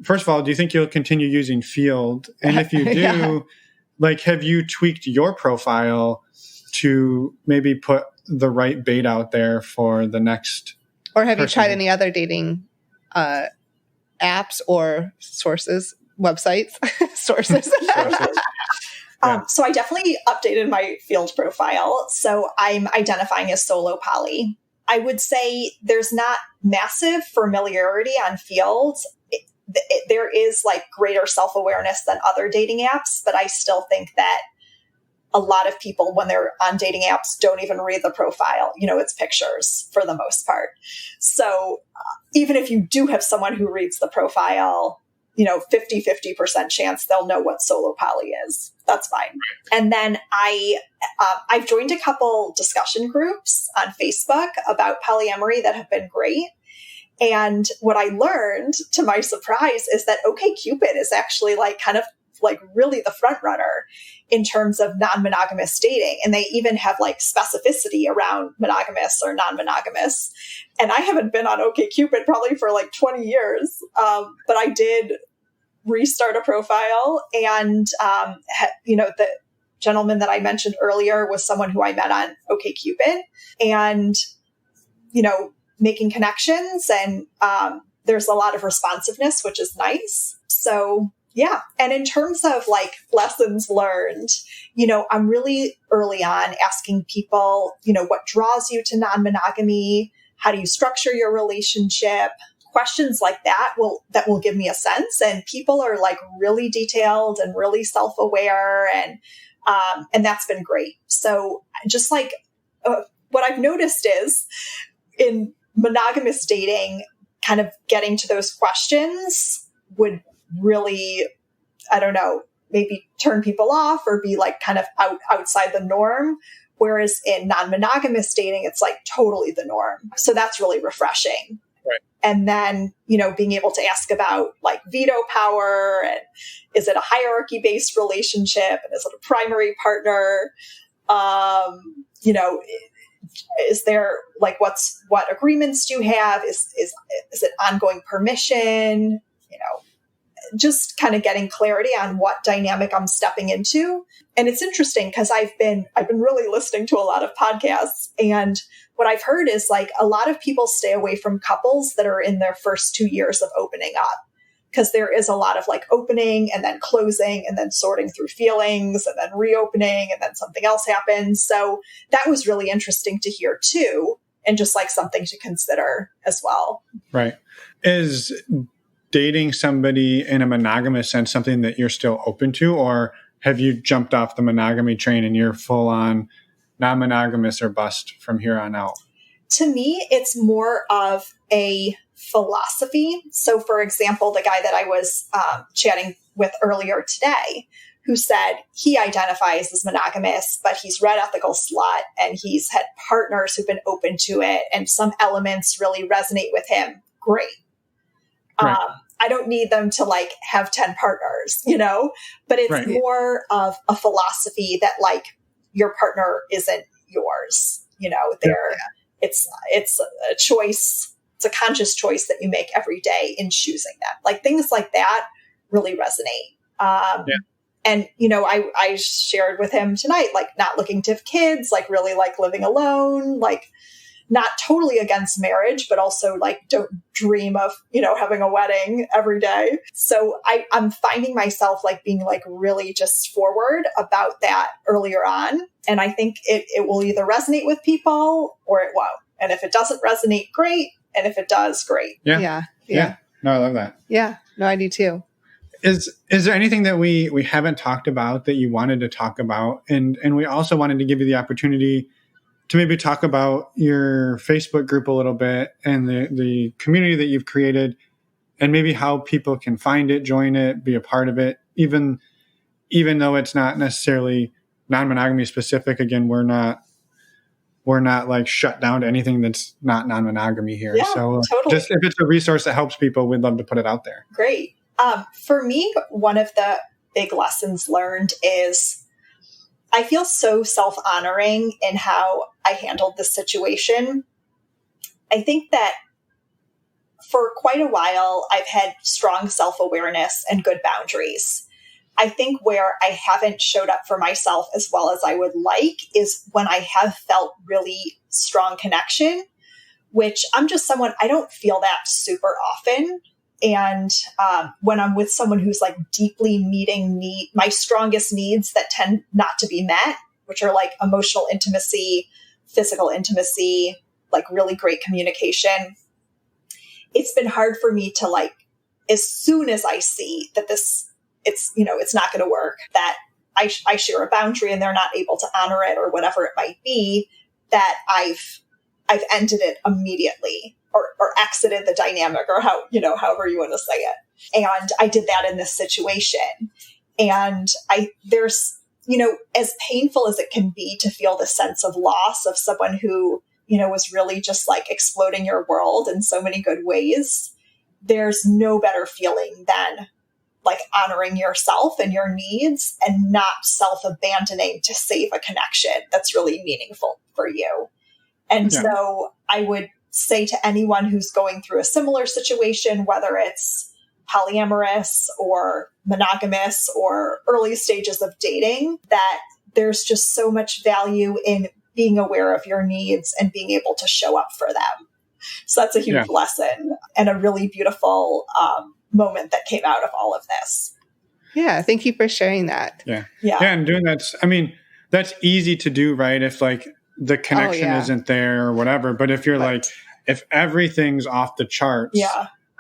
First of all, do you think you'll continue using Field? And if you do, have you tweaked your profile to maybe put the right bait out there for the next? Or have you tried any other dating apps or websites? Sources. So I definitely updated my Field profile. So I'm identifying as solo poly. I would say there's not massive familiarity on Field. There is like greater self-awareness than other dating apps, but I still think that a lot of people, when they're on dating apps, don't even read the profile. It's pictures for the most part. So even if you do have someone who reads the profile, 50% chance they'll know what solo poly is. That's fine. And then I've joined a couple discussion groups on Facebook about polyamory that have been great. And what I learned, to my surprise, is that OkCupid is actually really the front runner in terms of non-monogamous dating. And they even have specificity around monogamous or non-monogamous. And I haven't been on OkCupid probably for 20 years. But I did restart a profile. And, the gentleman that I mentioned earlier was someone who I met on OkCupid. And, making connections and there's a lot of responsiveness, which is nice. So yeah. And in terms of lessons learned, I'm really early on asking people, what draws you to non-monogamy? How do you structure your relationship? Questions like that will give me a sense. And people are really detailed and really self-aware and that's been great. So just what I've noticed is in monogamous dating, kind of getting to those questions would really, I don't know, maybe turn people off or be kind of outside the norm. Whereas in non-monogamous dating, it's totally the norm. So that's really refreshing. Right. And then, being able to ask about veto power and is it a hierarchy-based relationship and is it a primary partner? Is there what agreements do you have? Is it ongoing permission? Just kind of getting clarity on what dynamic I'm stepping into. And it's interesting because I've been really listening to a lot of podcasts, and what I've heard is a lot of people stay away from couples that are in their first 2 years of opening up, because there is a lot of opening and then closing and then sorting through feelings and then reopening and then something else happens. So that was really interesting to hear too. And just something to consider as well. Right. Is dating somebody in a monogamous sense something that you're still open to, or have you jumped off the monogamy train and you're full on non-monogamous or bust from here on out? To me, it's more of a philosophy. So, for example, the guy that I was chatting with earlier today, who said he identifies as monogamous, but he's read Ethical Slut and he's had partners who've been open to it, and some elements really resonate with him. Great. Right. I don't need them to like have 10 partners, you know, but it's more of a philosophy that like your partner isn't yours, you know, it's a choice. It's a conscious choice that you make every day in choosing them. Like things like that really resonate. And, you know, I shared with him tonight, like not looking to have kids, like really like living alone, like not totally against marriage, but also like don't dream of, you know, having a wedding every day. So I'm finding myself like being like really just forward about that earlier on. And I think it will either resonate with people or it won't. And if it doesn't resonate, great. And if it does, great. Yeah. No, I love that. Yeah. No, I do too. Is there anything that we haven't talked about that you wanted to talk about? And we also wanted to give you the opportunity to maybe talk about your Facebook group a little bit and the community that you've created, and maybe how people can find it, join it, be a part of it, even though it's not necessarily non-monogamy specific. Again, we're not like shut down to anything that's not non-monogamy here. Yeah, so totally. Just if it's a resource that helps people, we'd love to put it out there. Great. For me, one of the big lessons learned is I feel so self-honoring in how I handled this situation. I think that for quite a while, I've had strong self-awareness and good boundaries. I think where I haven't showed up for myself as well as I would like is when I have felt really strong connection, which I'm just someone, I don't feel that super often. And when I'm with someone who's like deeply meeting my strongest needs that tend not to be met, which are like emotional intimacy, physical intimacy, like really great communication, it's been hard for me to like, as soon as I see that it's not going to work, that I share a boundary and they're not able to honor it or whatever it might be, that I've ended it immediately. Or exited the dynamic, or however you want to say it. And I did that in this situation. And there's, as painful as it can be to feel the sense of loss of someone who, was really just like exploding your world in so many good ways, there's no better feeling than like honoring yourself and your needs and not self-abandoning to save a connection that's really meaningful for you. And so I would say to anyone who's going through a similar situation, whether it's polyamorous or monogamous or early stages of dating, that there's just so much value in being aware of your needs and being able to show up for them. So that's a huge lesson and a really beautiful moment that came out of all of this. Yeah. Thank you for sharing that. Yeah. And doing that, I mean, that's easy to do, right? If like the connection isn't there or whatever. But if you're like, if everything's off the charts,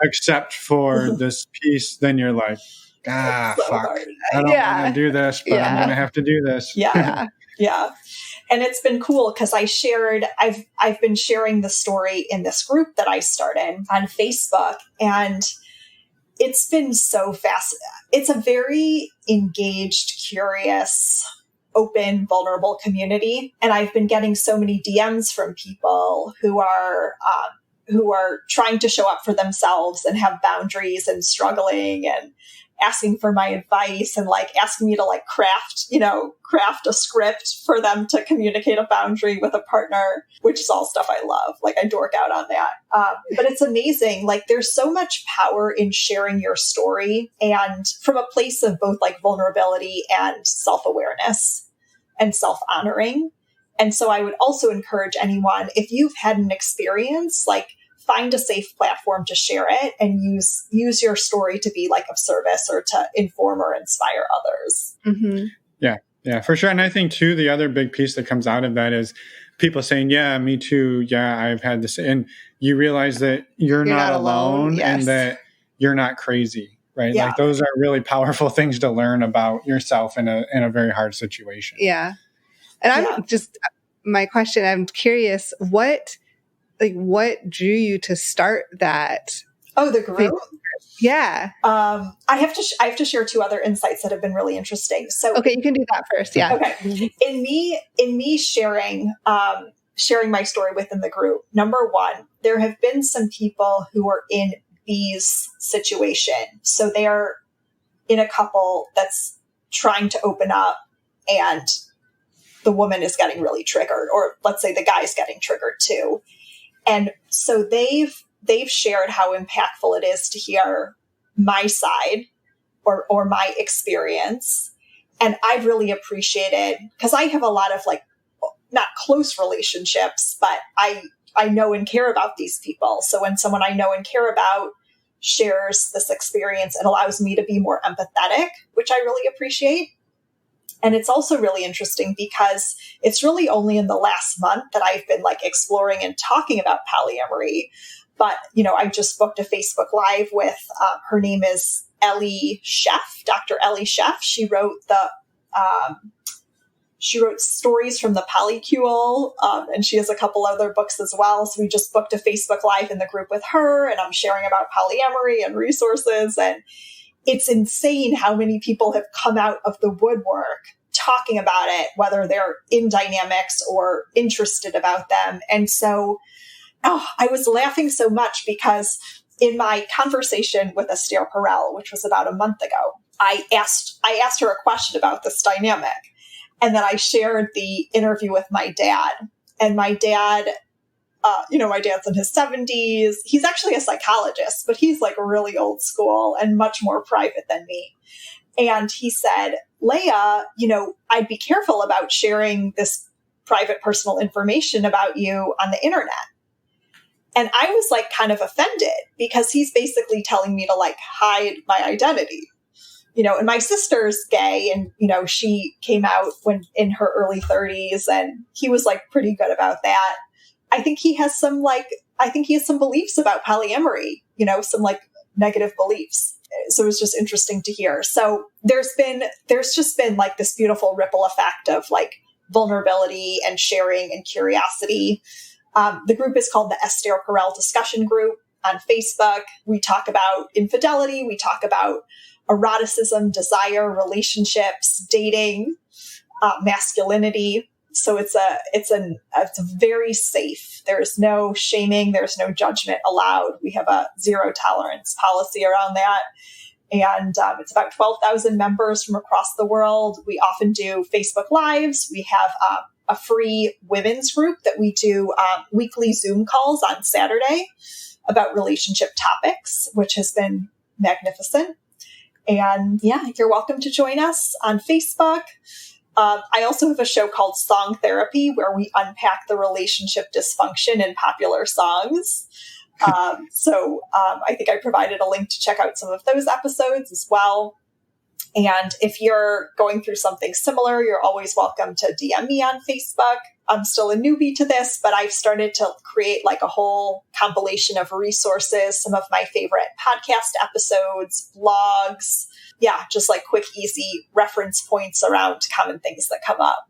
except for this piece, then you're like, so fuck, hard. I don't want to do this, but I'm going to have to do this. Yeah. And it's been cool because I've been sharing the story in this group that I started on Facebook, and it's been so fast. It's a very engaged, curious, open, vulnerable community. And I've been getting so many DMs from people who are trying to show up for themselves and have boundaries and struggling and asking for my advice and like asking me to like craft a script for them to communicate a boundary with a partner, which is all stuff I love. Like I dork out on that. But it's amazing. Like there's so much power in sharing your story, and from a place of both like vulnerability and self-awareness and self-honoring. And so I would also encourage anyone, if you've had an experience, like find a safe platform to share it and use your story to be like of service or to inform or inspire others. Mm-hmm. Yeah, for sure. And I think too, the other big piece that comes out of that is people saying, yeah, me too. Yeah, I've had this. And you realize that you're not alone and that you're not crazy, right? Yeah. Like those are really powerful things to learn about yourself in a very hard situation. Yeah. And my question, I'm curious, like, what drew you to start that? Oh, the group? Yeah. I have to share two other insights that have been really interesting. So, okay, you can do that first. Yeah. Okay. In me sharing my story within the group, number one, there have been some people who are in B's situation. So they are in a couple that's trying to open up, and the woman is getting really triggered, or let's say the guy's getting triggered too. And so they've shared how impactful it is to hear my side or my experience. And I've really appreciated, because I have a lot of like, not close relationships, but I know and care about these people. So when someone I know and care about shares this experience, it allows me to be more empathetic, which I really appreciate. And it's also really interesting because it's really only in the last month that I've been like exploring and talking about polyamory. But, you know, I just booked a Facebook Live with, her name is Ellie Sheff, Dr. Ellie Sheff. She wrote Stories from the Polycule, and she has a couple other books as well. So we just booked a Facebook Live in the group with her, and I'm sharing about polyamory and resources. And it's insane how many people have come out of the woodwork talking about it, whether they're in dynamics or interested about them. And so, I was laughing so much because in my conversation with Esther Perel, which was about a month ago, I asked her a question about this dynamic. And then I shared the interview with my dad. And my dad, my dad's in his 70s. He's actually a psychologist, but he's like really old school and much more private than me. And he said, Leah, I'd be careful about sharing this private personal information about you on the internet. And I was like kind of offended because he's basically telling me to like hide my identity. And my sister's gay, and, she came out when in her early 30s, and he was like pretty good about that. I think he has some beliefs about polyamory, some like negative beliefs. So it was just interesting to hear. So there's just been like this beautiful ripple effect of like vulnerability and sharing and curiosity. The group is called the Esther Perel Discussion Group on Facebook. We talk about infidelity. We talk about eroticism, desire, relationships, dating, masculinity. So it's very safe. There's no shaming. There's no judgment allowed. We have a zero tolerance policy around that. And it's about 12,000 members from across the world. We often do Facebook Lives. We have a free women's group that we do weekly Zoom calls on Saturday about relationship topics, which has been magnificent. And yeah, you're welcome to join us on Facebook. I also have a show called Song Therapy, where we unpack the relationship dysfunction in popular songs. So I think I provided a link to check out some of those episodes as well. And if you're going through something similar, you're always welcome to DM me on Facebook. I'm still a newbie to this, but I've started to create like a whole compilation of resources, some of my favorite podcast episodes, blogs. Yeah, just like quick, easy reference points around common things that come up.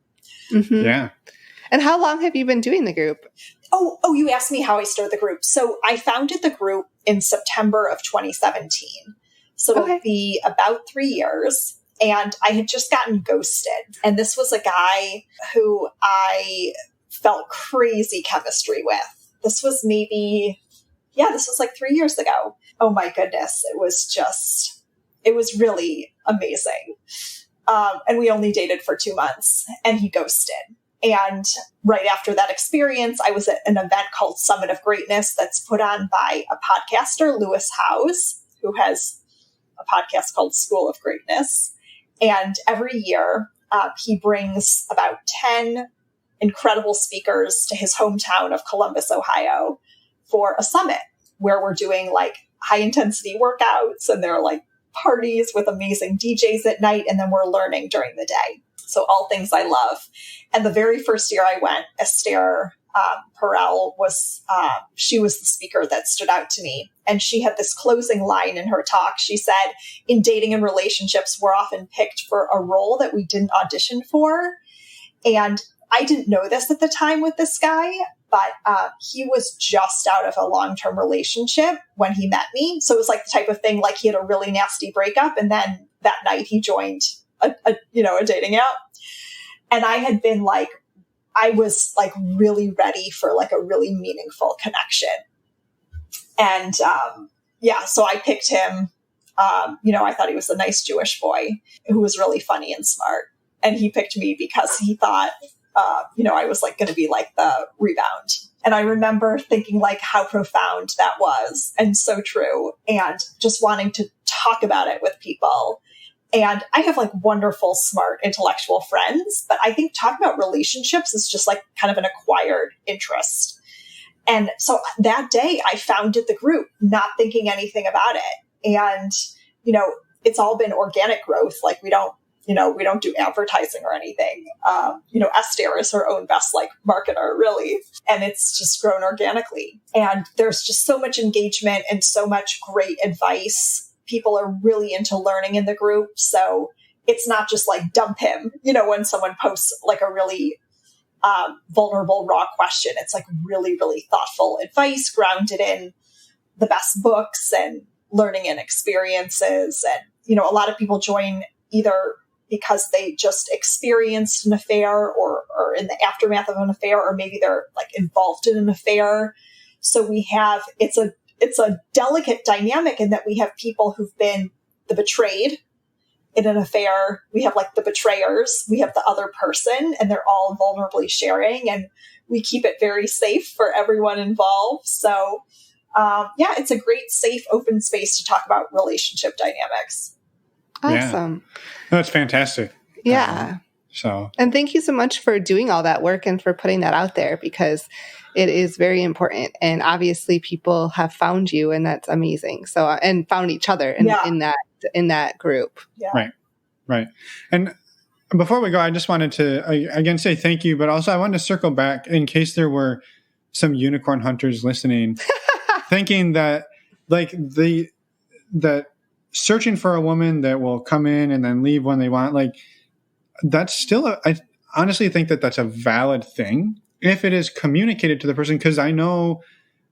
Mm-hmm. Yeah. And how long have you been doing the group? Oh, you asked me how I started the group. So I founded the group in September of 2017. So it'll be about 3 years. And I had just gotten ghosted. And this was a guy who I felt crazy chemistry with. This was like 3 years ago. Oh my goodness. It was really amazing. And we only dated for 2 months, and he ghosted. And right after that experience, I was at an event called Summit of Greatness that's put on by a podcaster, Lewis Howes, who has a podcast called School of Greatness. And every year, he brings about 10 incredible speakers to his hometown of Columbus, Ohio, for a summit where we're doing like high intensity workouts, and there are like parties with amazing DJs at night. And then we're learning during the day. So all things I love. And the very first year I went, Esther Perel was the speaker that stood out to me. And she had this closing line in her talk. She said, in dating and relationships, we're often picked for a role that we didn't audition for. And I didn't know this at the time with this guy, but he was just out of a long-term relationship when he met me. So it was like the type of thing, like he had a really nasty breakup, and then that night he joined a dating app. And I had been like, I was like really ready for like a really meaningful connection. And so I picked him. I thought he was a nice Jewish boy who was really funny and smart. And he picked me because he thought, I was like going to be like the rebound. And I remember thinking like how profound that was and so true, and just wanting to talk about it with people. And I have like wonderful, smart, intellectual friends, but I think talking about relationships is just like kind of an acquired interest. And so that day I founded the group, not thinking anything about it. And, it's all been organic growth. Like we don't do advertising or anything. Esther is her own best like marketer, really. And it's just grown organically. And there's just so much engagement and so much great advice. People are really into learning in the group. So it's not just like dump him, when someone posts like a really vulnerable, raw question. It's like really, really thoughtful advice grounded in the best books and learning and experiences. And, a lot of people join either because they just experienced an affair or in the aftermath of an affair, or maybe they're like involved in an affair. So it's a delicate dynamic in that we have people who've been the betrayed in an affair. We have like the betrayers, we have the other person, and they're all vulnerably sharing, and we keep it very safe for everyone involved. So it's a great, safe, open space to talk about relationship dynamics. Awesome. Yeah. That's fantastic. Yeah. And thank you so much for doing all that work and for putting that out there, because it is very important. And obviously people have found you, and that's amazing. So, and found each other in that group. Yeah. Right. And before we go, I just wanted to again say thank you, but also I wanted to circle back in case there were some unicorn hunters listening, thinking that like that searching for a woman that will come in and then leave when they want, like that's still I honestly think that that's a valid thing if it is communicated to the person. Because I know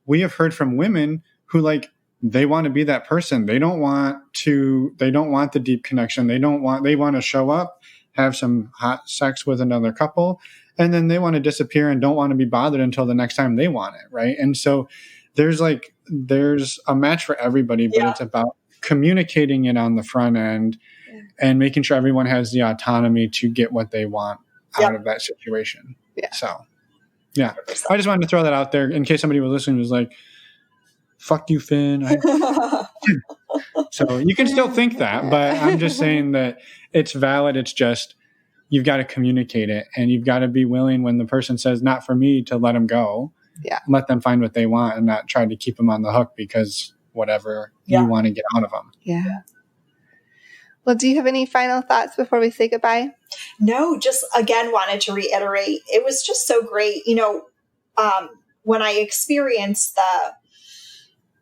we have heard from women who like they want to be that person. They don't want the deep connection. They want to show up, have some hot sex with another couple, and then they want to disappear and don't want to be bothered until the next time they want it. Right. And so there's a match for everybody, but it's about communicating it on the front end and making sure everyone has the autonomy to get what they want out of that situation. Yeah. So, yeah, 100%. I just wanted to throw that out there in case somebody was listening was like, fuck you, Finn. So you can still think that, but I'm just saying that it's valid. It's just, you've got to communicate it, and you've got to be willing when the person says not for me to let them go. Yeah. Let them find what they want and not try to keep them on the hook because whatever you want to get out of them. Yeah. Well, do you have any final thoughts before we say goodbye? No, just again, wanted to reiterate, it was just so great. When I experienced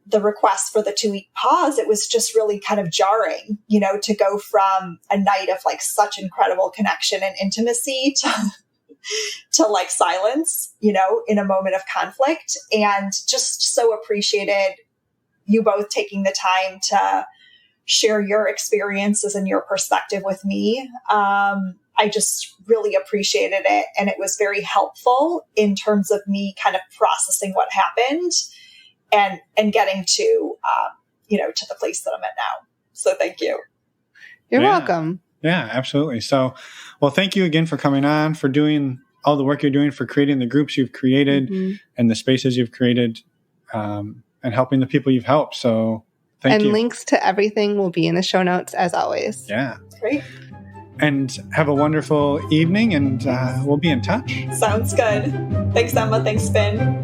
the request for the 2-week pause, it was just really kind of jarring, to go from a night of like such incredible connection and intimacy to like silence, in a moment of conflict, and just so appreciated you both taking the time to share your experiences and your perspective with me. I just really appreciated it. And it was very helpful in terms of me kind of processing what happened and getting to the place that I'm at now. So thank you. You're welcome. Yeah, absolutely. So, well, thank you again for coming on, for doing all the work you're doing, for creating the groups you've created and the spaces you've created, and helping the people you've helped. So thank you. And links to everything will be in the show notes as always. Yeah. Great. And have a wonderful evening, and we'll be in touch. Sounds good. Thanks, Emma. Thanks, Finn.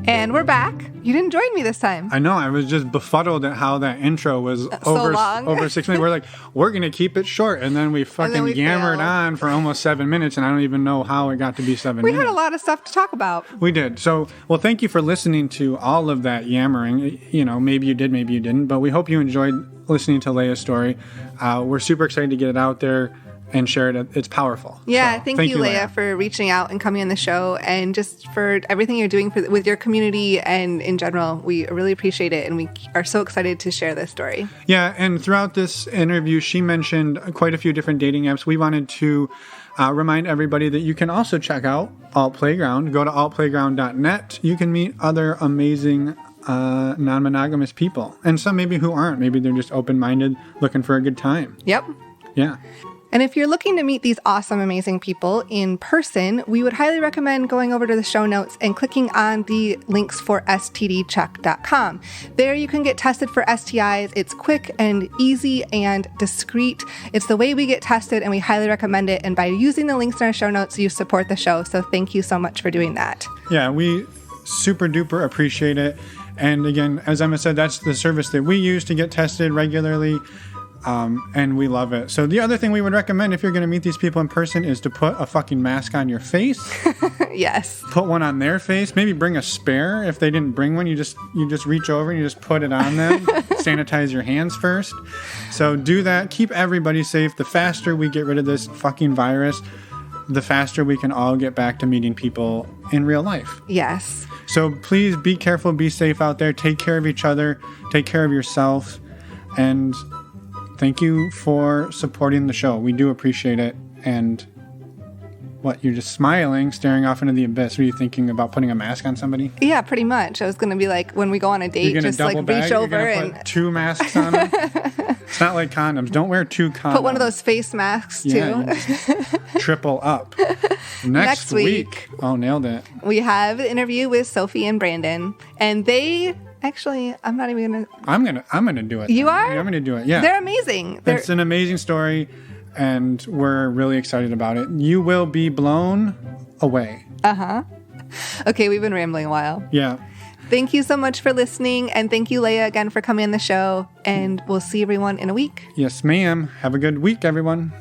And we're back. You didn't join me this time. I know. I was just befuddled at how that intro was over 6 minutes. We're like, we're going to keep it short. And then we fucking yammered on for almost 7 minutes. And I don't even know how it got to be 7 minutes. We had a lot of stuff to talk about. We did. So, well, thank you for listening to all of that yammering. Maybe you did, maybe you didn't. But we hope you enjoyed listening to Leah's story. We're super excited to get it out there. and share it. It's powerful. Yeah, So, thank you, Leah, for reaching out and coming on the show, and just for everything you're doing with your community and in general. We really appreciate it, and we are so excited to share this story. Yeah, and throughout this interview, she mentioned quite a few different dating apps. We wanted to remind everybody that you can also check out Alt Playground. Go to altplayground.net. You can meet other amazing non-monogamous people, and some maybe who aren't. Maybe they're just open-minded, looking for a good time. Yep. Yeah. And if you're looking to meet these awesome, amazing people in person, we would highly recommend going over to the show notes and clicking on the links for stdcheck.com. There you can get tested for STIs. It's quick and easy and discreet. It's the way we get tested, and we highly recommend it. And by using the links in our show notes, you support the show. So thank you so much for doing that. Yeah, we super duper appreciate it. And again, as Emma said, that's the service that we use to get tested regularly. And we love it. So the other thing we would recommend if you're going to meet these people in person is to put a fucking mask on your face. Yes. Put one on their face. Maybe bring a spare. If they didn't bring one, you just reach over and you just put it on them. Sanitize your hands first. So do that. Keep everybody safe. The faster we get rid of this fucking virus, the faster we can all get back to meeting people in real life. Yes. So please be careful, be safe out there. Take care of each other. Take care of yourself. And thank you for supporting the show. We do appreciate it. And what, you're just smiling, staring off into the abyss. Are you thinking about putting a mask on somebody? Yeah, pretty much. I was going to be like, when we go on a date, just like reach over and put 2 masks on them. It's not like condoms. Don't wear 2 condoms. Put one of those face masks too. Triple up. Next week. Oh, nailed it. We have an interview with Sophie and Brandon, and they actually, I'm not even gonna. I'm gonna do it. You are? Yeah, I'm gonna do it. Yeah. They're amazing. It's an amazing story, and we're really excited about it. You will be blown away. Okay, we've been rambling a while. Yeah. Thank you so much for listening, and thank you, Leah, again for coming on the show. And we'll see everyone in a week. Yes, ma'am. Have a good week, everyone.